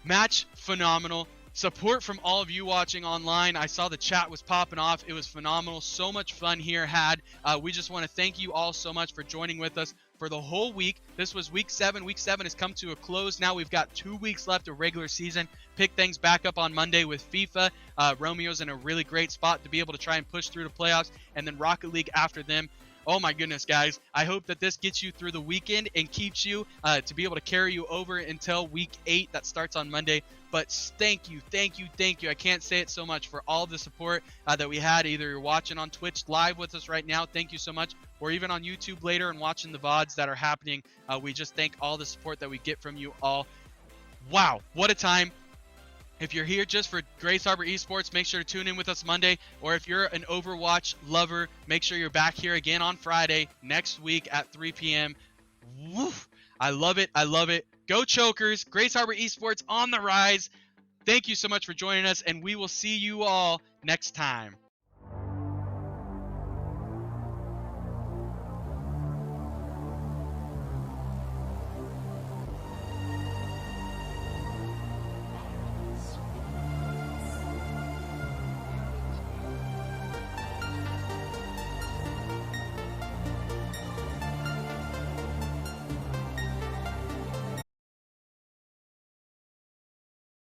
match phenomenal. Support from all of you watching online. I saw the chat was popping off. It was phenomenal. So much fun here had. We just want to thank you all so much for joining with us for the whole week. This was week 7. Week 7 has come to a close. Now we've got 2 weeks left of regular season. Pick things back up on Monday with FIFA. Romeo's in a really great spot to be able to try and push through the playoffs, and then Rocket League after them. Oh my goodness, guys. I hope that this gets you through the weekend and keeps you to be able to carry you over until week 8 that starts on Monday. But thank you, thank you, thank you. I can't say it so much for all the support that we had. Either you're watching on Twitch live with us right now, thank you so much, or even on YouTube later and watching the VODs that are happening. We just thank all the support that we get from you all. Wow, what a time. If you're here just for Grace Harbor Esports, make sure to tune in with us Monday. Or if you're an Overwatch lover, make sure you're back here again on Friday next week at 3 p.m. Woof. I love it. I love it. Go Chokers. Grace Harbor Esports on the rise. Thank you so much for joining us, and we will see you all next time.